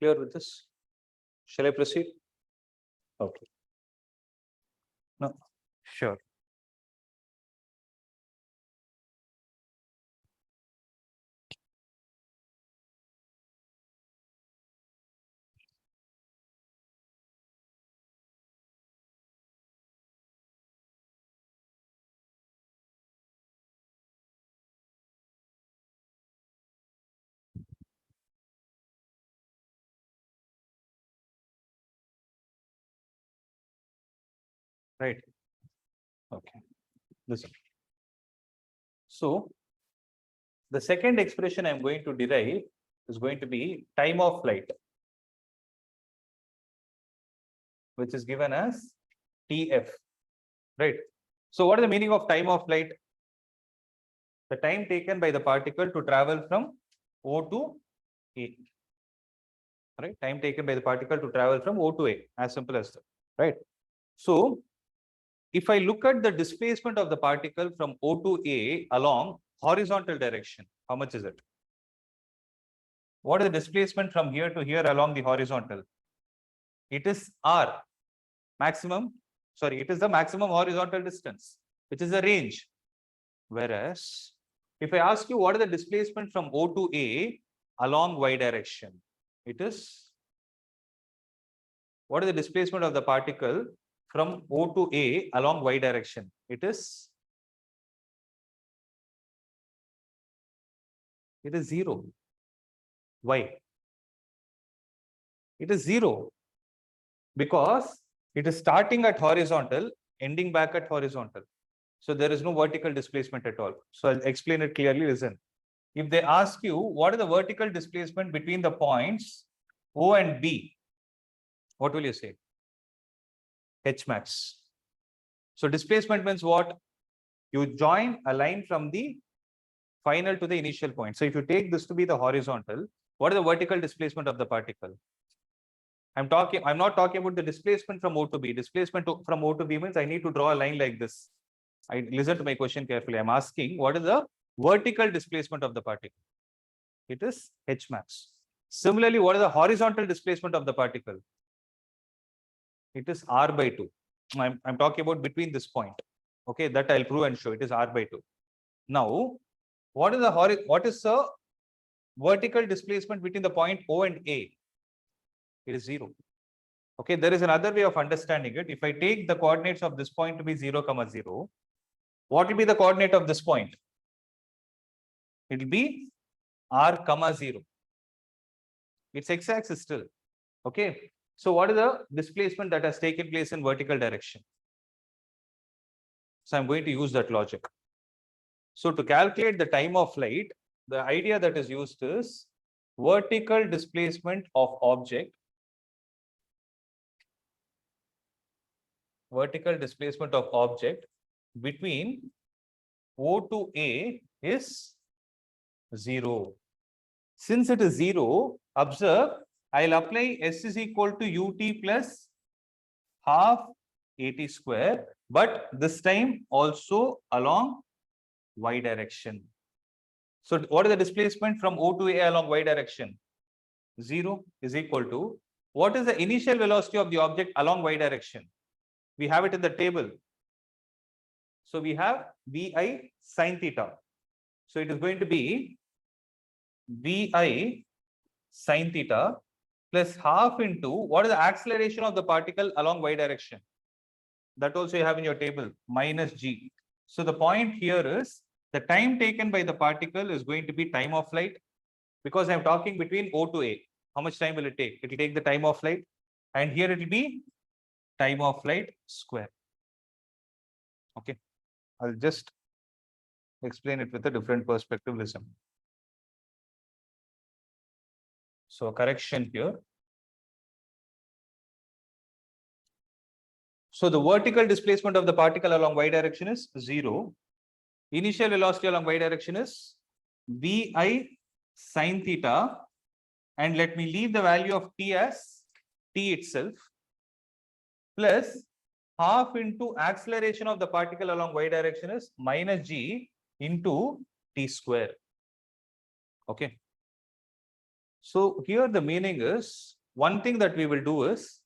Clear with this? Shall I proceed? Okay. No, sure. right? Okay, listen. So the second expression I'm going to derive is going to be time of flight, which is given as TF, right? So what is the meaning of time of flight? The time taken by the particle to travel from O to A, right? Time taken by the particle to travel from O to A, as simple as that, right? So if I look at the displacement of the particle from O to A along horizontal direction, how much is it? What is the displacement from here to here along the horizontal? It is R, maximum, sorry, it is the maximum horizontal distance, which is the range. Whereas, if I ask you what is the displacement from O to A along y direction, it is, what is the displacement of the particle from O to A along y direction? It is 0. Why? It is 0 because it is starting at horizontal, ending back at horizontal. So there is no vertical displacement at all. So I'll explain it clearly. Listen. If they ask you what is the vertical displacement between the points O and B, what will you say? H max. So displacement means what? You join a line from the final to the initial point. So if you take this to be the horizontal, what is the vertical displacement of the particle? I'm not talking about the displacement from O to B. Displacement from O to B means I need to draw a line like this. I listen to my question carefully. I'm asking what is the vertical displacement of the particle? It is H max. Similarly, what is the horizontal displacement of the particle? It is R by 2. I'm talking about between this point. Okay, that I'll prove and show. It is R by 2. Now, what is the vertical displacement between the point O and A? It is 0. Okay, there is another way of understanding it. If I take the coordinates of this point to be 0, 0, what will be the coordinate of this point? It will be R, 0. It's x-axis still. Okay. So what is the displacement that has taken place in vertical direction? So I'm going to use that logic. So to calculate the time of flight, the idea that is used is vertical displacement of object. Vertical displacement of object between O to A is 0. Since it is 0, observe, I'll apply S is equal to UT plus half AT square, but this time also along y direction. So what is the displacement from O to A along y direction? 0 is equal to, what is the initial velocity of the object along y direction? We have it in the table. So we have Vi sin theta. So it is going to be Vi sin theta plus half into what is the acceleration of the particle along y direction? That also you have in your table, minus g. So the point here is the time taken by the particle is going to be time of flight, because I'm talking between O to A. How much time will it take? It will take the time of flight, and here it will be time of flight square. Okay, I'll just explain it with a different perspective. Listen. So correction here. So the vertical displacement of the particle along y direction is 0. Initial velocity along y direction is Vi sin theta, and let me leave the value of t as t itself, plus half into acceleration of the particle along y direction is minus g into t square. Okay. So here the meaning is, one thing that we will do is,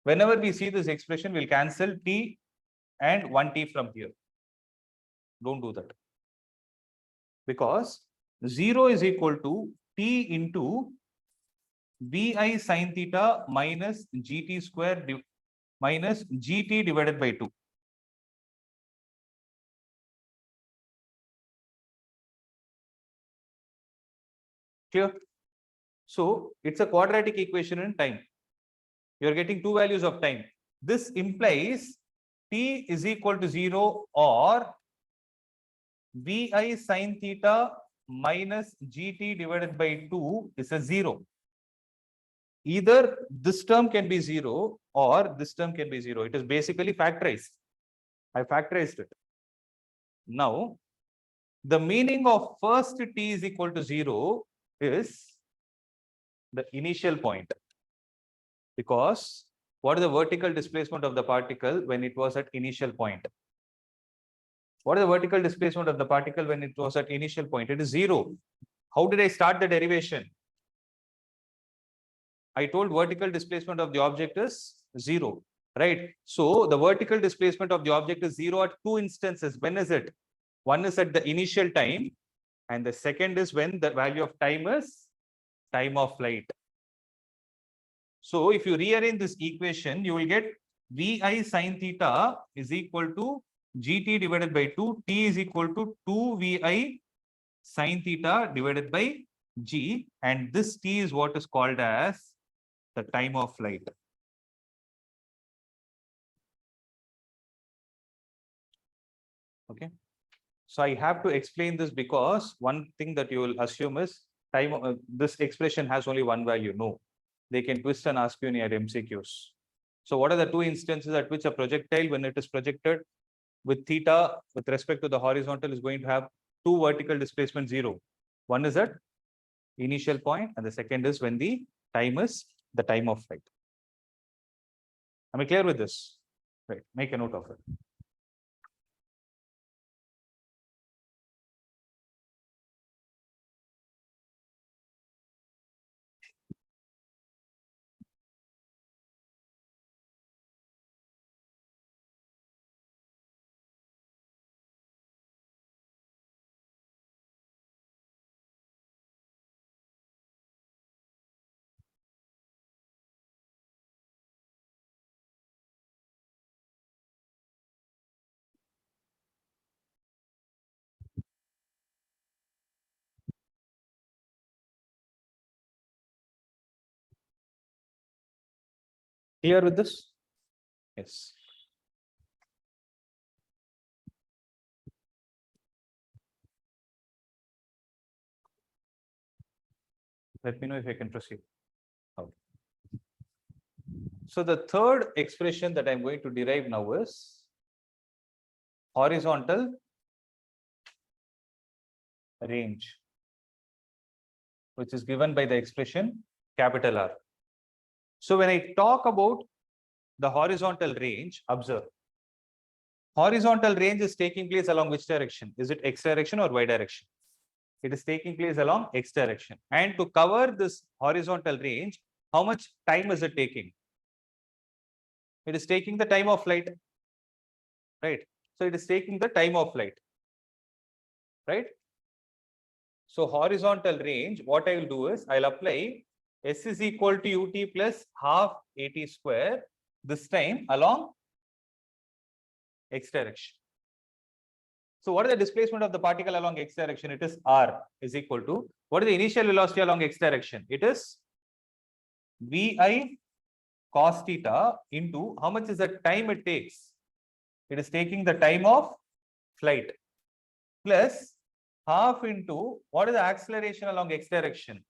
whenever we see this expression, we'll cancel t and 1t from here. Don't do that. Because 0 is equal to t into Vi sin theta minus gt square minus gt divided by 2. Clear? So it's a quadratic equation in time. You're getting two values of time. This implies t is equal to 0 or vi sin theta minus gt divided by 2 is a 0. Either this term can be 0 or this term can be 0. It is basically factorized. I factorized it. Now, the meaning of first t is equal to 0 is the initial point. Because what is the vertical displacement of the particle when it was at initial point? What is the vertical displacement of the particle when it was at initial point? It is 0. How did I start the derivation? I told vertical displacement of the object is 0, right? So the vertical displacement of the object is 0 at two instances. When is it? One is at the initial time, and the second is when the value of time is time of flight. So if you rearrange this equation, you will get vi sin theta is equal to gt divided by 2, t is equal to 2 vi sin theta divided by g, and this t is what is called as the time of flight. Okay. So I have to explain this because one thing that you will assume is time. This expression has only one value. No, they can twist and ask you in your MCQs. So what are the two instances at which a projectile, when it is projected with theta with respect to the horizontal, is going to have two vertical displacement 0? One is at initial point, and the second is when the time is the time of flight. Am I clear with this? Right. Make a note of it. Clear with this? Yes. Let me know if I can proceed. Okay. So the third expression that I'm going to derive now is horizontal range, which is given by the expression capital R. So when I talk about the horizontal range, observe. Horizontal range is taking place along which direction? Is it x direction or y direction? It is taking place along x direction. And to cover this horizontal range, how much time is it taking? It is taking the time of flight, right? So it is taking the time of flight, right? So horizontal range, what I will do is I'll apply s is equal to ut plus half at square, this time along x direction. So what is the displacement of the particle along x direction? It is r is equal to, what is the initial velocity along x direction? It is vi cos theta into how much is the time it takes? It is taking the time of flight plus half into what is the acceleration along x direction?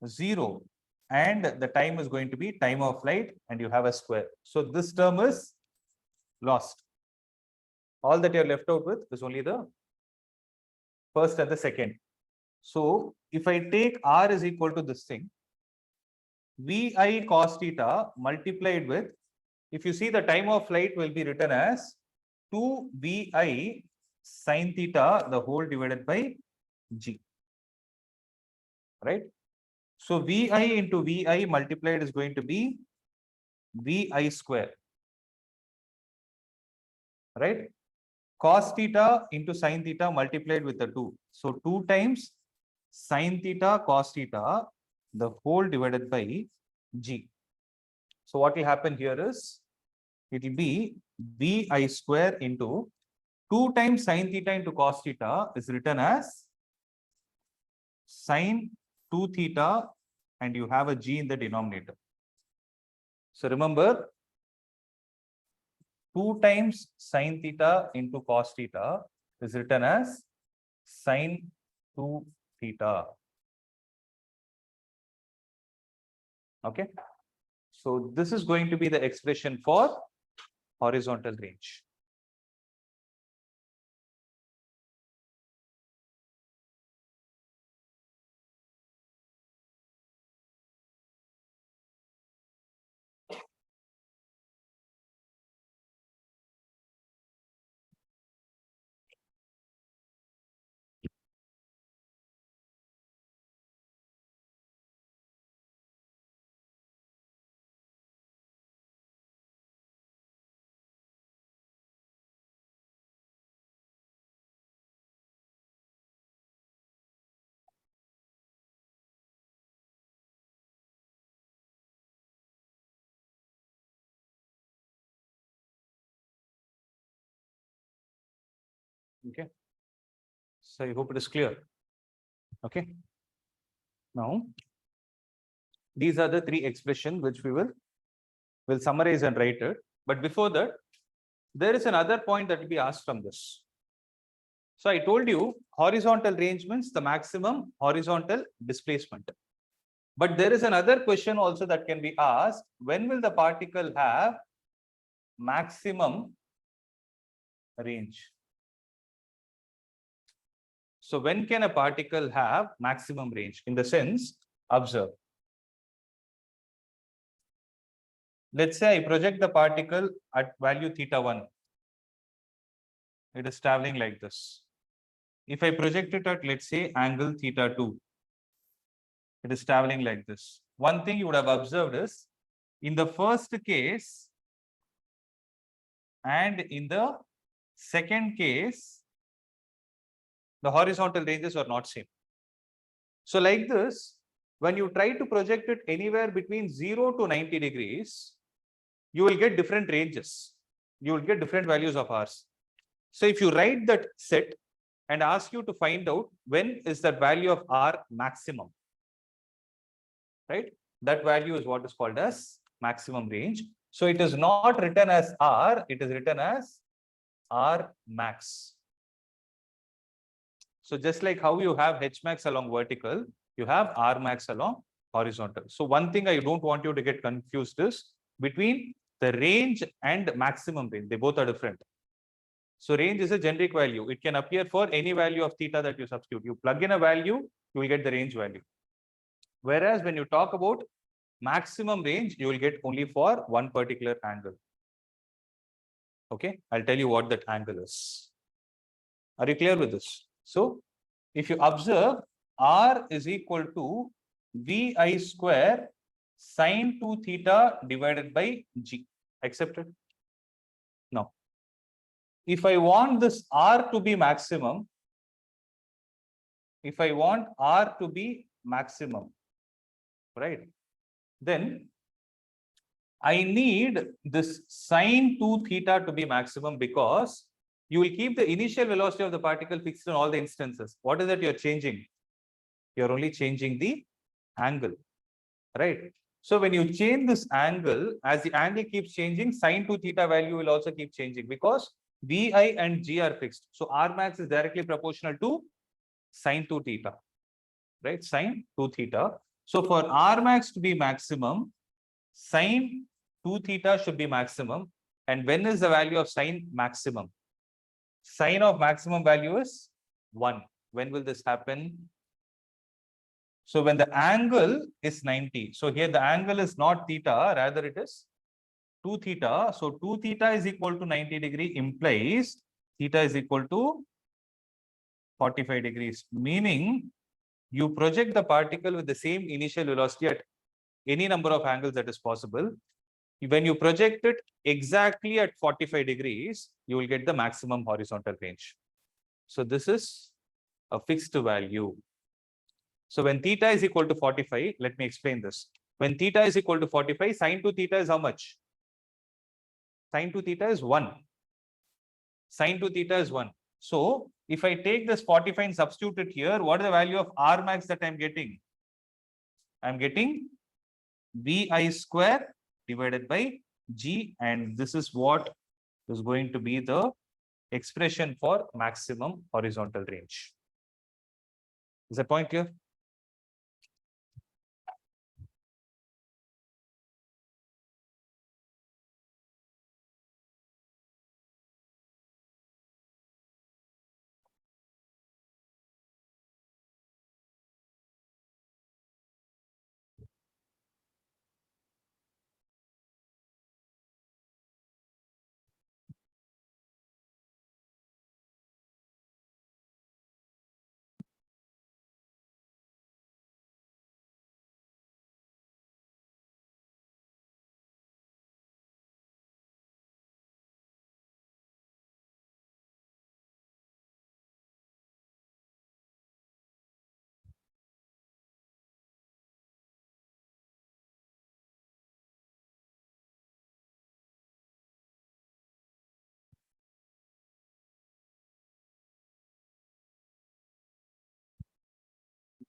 0, and the time is going to be time of flight, and you have a square. So this term is lost. All that you're left out with is only the first and the second. So if I take r is equal to this thing, vi cos theta multiplied with, if you see, the time of flight will be written as 2 vi sin theta the whole divided by g, right? So vi into vi multiplied is going to be vi square, right? Cos theta into sin theta multiplied with the 2. So 2 times sin theta cos theta the whole divided by g. So what will happen here is it will be vi square into 2 times sin theta into cos theta is written as sin 2 theta, and you have a g in the denominator. So remember, 2 times sine theta into cos theta is written as sine 2 theta. Okay. So this is going to be the expression for horizontal range. Okay. So I hope it is clear. Okay. Now, these are the 3 expressions which we will summarize and write it. But before that, there is another point that will be asked from this. So I told you horizontal range means the maximum horizontal displacement. But there is another question also that can be asked. When will the particle have maximum range? So when can a particle have maximum range? In the sense, observe. Let's say I project the particle at value theta 1. It is traveling like this. If I project it at, let's say, angle theta 2, it is traveling like this. One thing you would have observed is, in the first case and in the second case, the horizontal ranges are not same. So like this, when you try to project it anywhere between 0 to 90 degrees, you will get different ranges. You will get different values of R's. So if you write that set and ask you to find out when is the value of R maximum, right? That value is what is called as maximum range. So it is not written as R, it is written as R max. So just like how you have H max along vertical, you have R max along horizontal. So one thing I don't want you to get confused is between the range and maximum range. They both are different. So range is a generic value. It can appear for any value of theta that you substitute. You plug in a value, you will get the range value. Whereas when you talk about maximum range, you will get only for one particular angle. Okay, I'll tell you what that angle is. Are you clear with this? So if you observe, R is equal to VI square sine 2 theta divided by G. Accepted? Now, if I want this R to be maximum, if I want R to be maximum, right, then I need this sine 2 theta to be maximum, because you will keep the initial velocity of the particle fixed in all the instances. What is that you're changing? You're only changing the angle, right? So when you change this angle, as the angle keeps changing, sine 2 theta value will also keep changing, because Vi and G are fixed. So R max is directly proportional to sine 2 theta, right? Sine 2 theta. So for R max to be maximum, sine 2 theta should be maximum. And when is the value of sine maximum? Sine of maximum value is 1. When will this happen? So when the angle is 90, so here the angle is not theta, rather it is 2 theta. So 2 theta is equal to 90 degree implies theta is equal to 45 degrees, meaning you project the particle with the same initial velocity at any number of angles that is possible. When you project it exactly at 45 degrees, you will get the maximum horizontal range. So this is a fixed value. So when theta is equal to 45, let me explain this. When theta is equal to 45, sine 2 theta is how much? Sine 2 theta is 1. Sine 2 theta is 1. So if I take this 45 and substitute it here, what is the value of R max that I'm getting? I'm getting Vi square divided by G, and this is what is going to be the expression for maximum horizontal range. Is that point clear?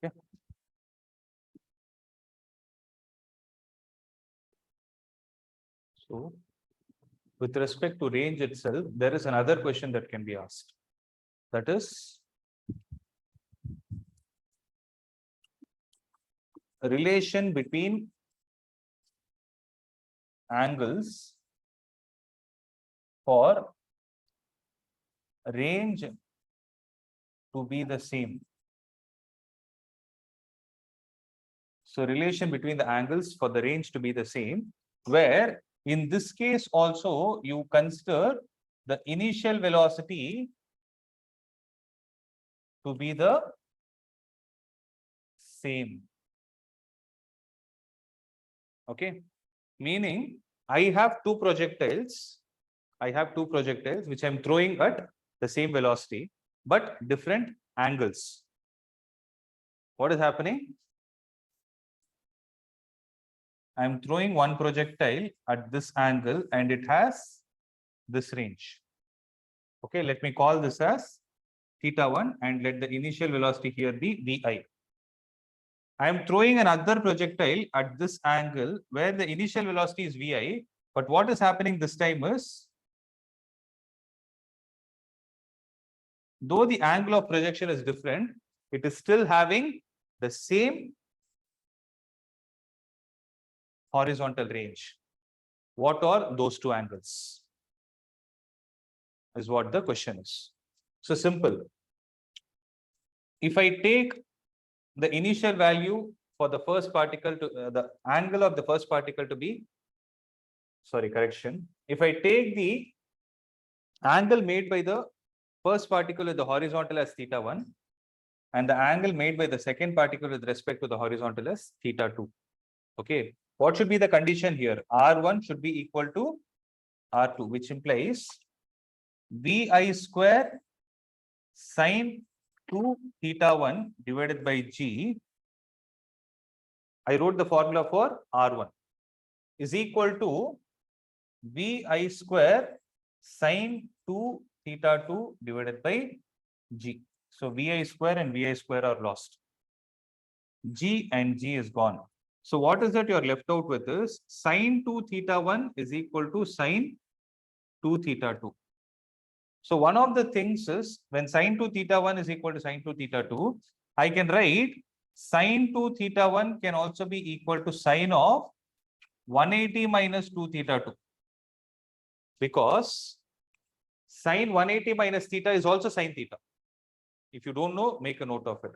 Okay. So, with respect to range itself, there is another question that can be asked. That is, a relation between angles for range to be the same. So relation between the angles for the range to be the same, where in this case also you consider the initial velocity to be the same. Okay, meaning I have two projectiles which I'm throwing at the same velocity but different angles. What is happening? I'm throwing one projectile at this angle and it has this range. Okay, let me call this as theta1 and let the initial velocity here be vi. I am throwing another projectile at this angle where the initial velocity is vi, but what is happening this time is, though the angle of projection is different, it is still having the same horizontal range. What are those two angles? Is what the question is. So simple. If I take the initial value for the first particle to the angle of the first particle to be, sorry, correction. If I take the angle made by the first particle with the horizontal as theta1 and the angle made by the second particle with respect to the horizontal as theta2. Okay, what should be the condition here? R1 should be equal to R2, which implies vi square sine 2 theta1 divided by g. I wrote the formula for R1 is equal to vi square sine 2 theta2 divided by g. So vi square and vi square are lost. G and g is gone. So what is that you're left out with is sine 2 theta1 is equal to sine 2 theta2. So one of the things is when sine 2 theta1 is equal to sine 2 theta2, I can write sine 2 theta1 can also be equal to sine of 180 minus 2 theta2, because sine 180 minus theta is also sine theta. If you don't know, make a note of it.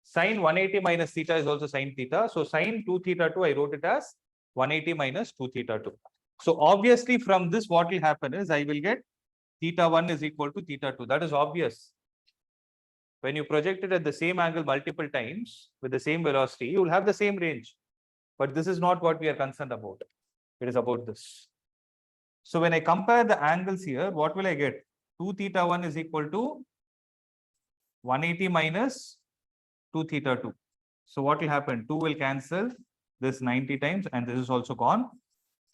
Sine 180 minus theta is also sine theta. So sine 2 theta2, I wrote it as 180 minus 2 theta2. So obviously from this, what will happen is I will get theta1 is equal to theta2. That is obvious. When you project it at the same angle multiple times with the same velocity, you will have the same range. But this is not what we are concerned about. It is about this. So when I compare the angles here, what will I get? 2 theta1 is equal to 180 minus 2 theta2. So what will happen? 2 will cancel this 90 times and this is also gone.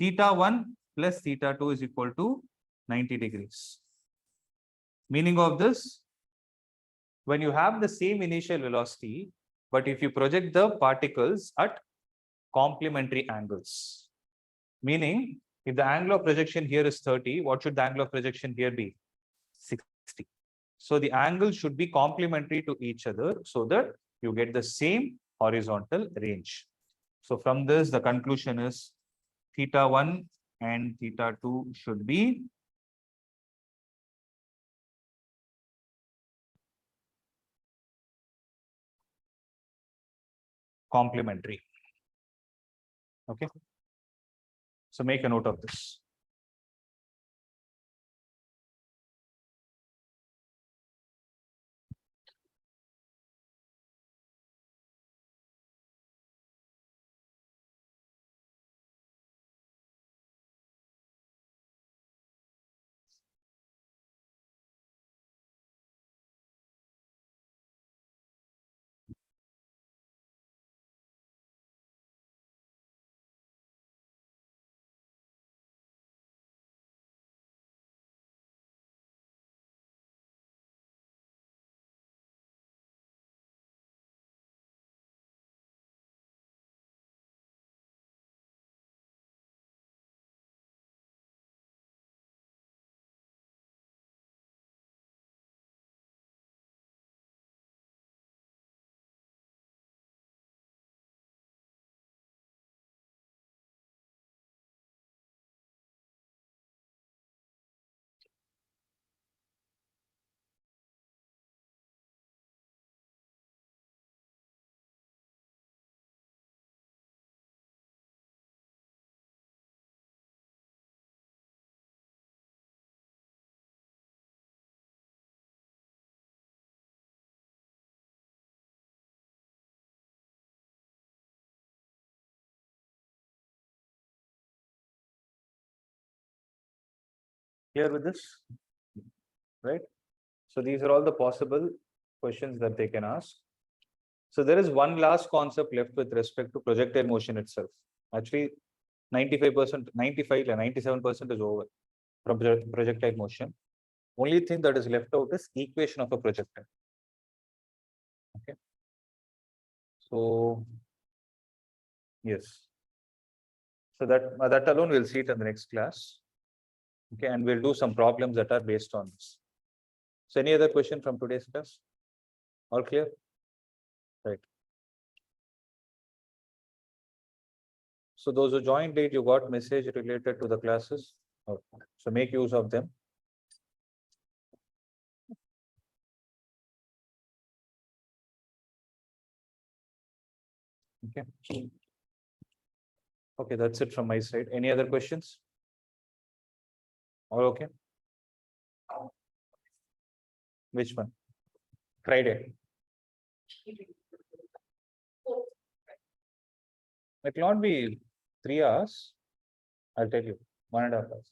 Theta1 plus theta2 is equal to 90 degrees. Meaning of this, when you have the same initial velocity, but if you project the particles at complementary angles, meaning If the angle of projection here is 30, what should the angle of projection here be? 60. So the angles should be complementary to each other so that you get the same horizontal range. So from this, the conclusion is theta 1 and theta 2 should be complementary. Okay. So make a note of this. Clear with this? Right? So these are all the possible questions that they can ask. So there is one last concept left with respect to projectile motion itself. Actually, 95%, 95 and 97% is over from projectile motion. Only thing that is left out is equation of a projectile. Okay. So yes. So that alone we'll see it in the next class. Okay, and we'll do some problems that are based on this. So any other question from today's class? All clear? Right. So those who joined late, you got message related to the classes. Okay. So make use of them. Okay. Okay, that's it from my side. Any other questions? All okay? Which one? Friday. It will not be 3 hours. I'll tell you, 1.5 hours.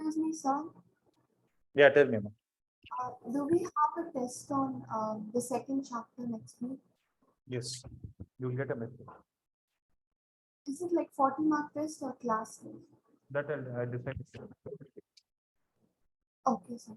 Excuse me, sir. Yeah, tell me, ma'am. Do we have a test on the second chapter next week? Yes, you'll get a message. Is it like 40-mark test or class test? That I'll decide. Okay, sir.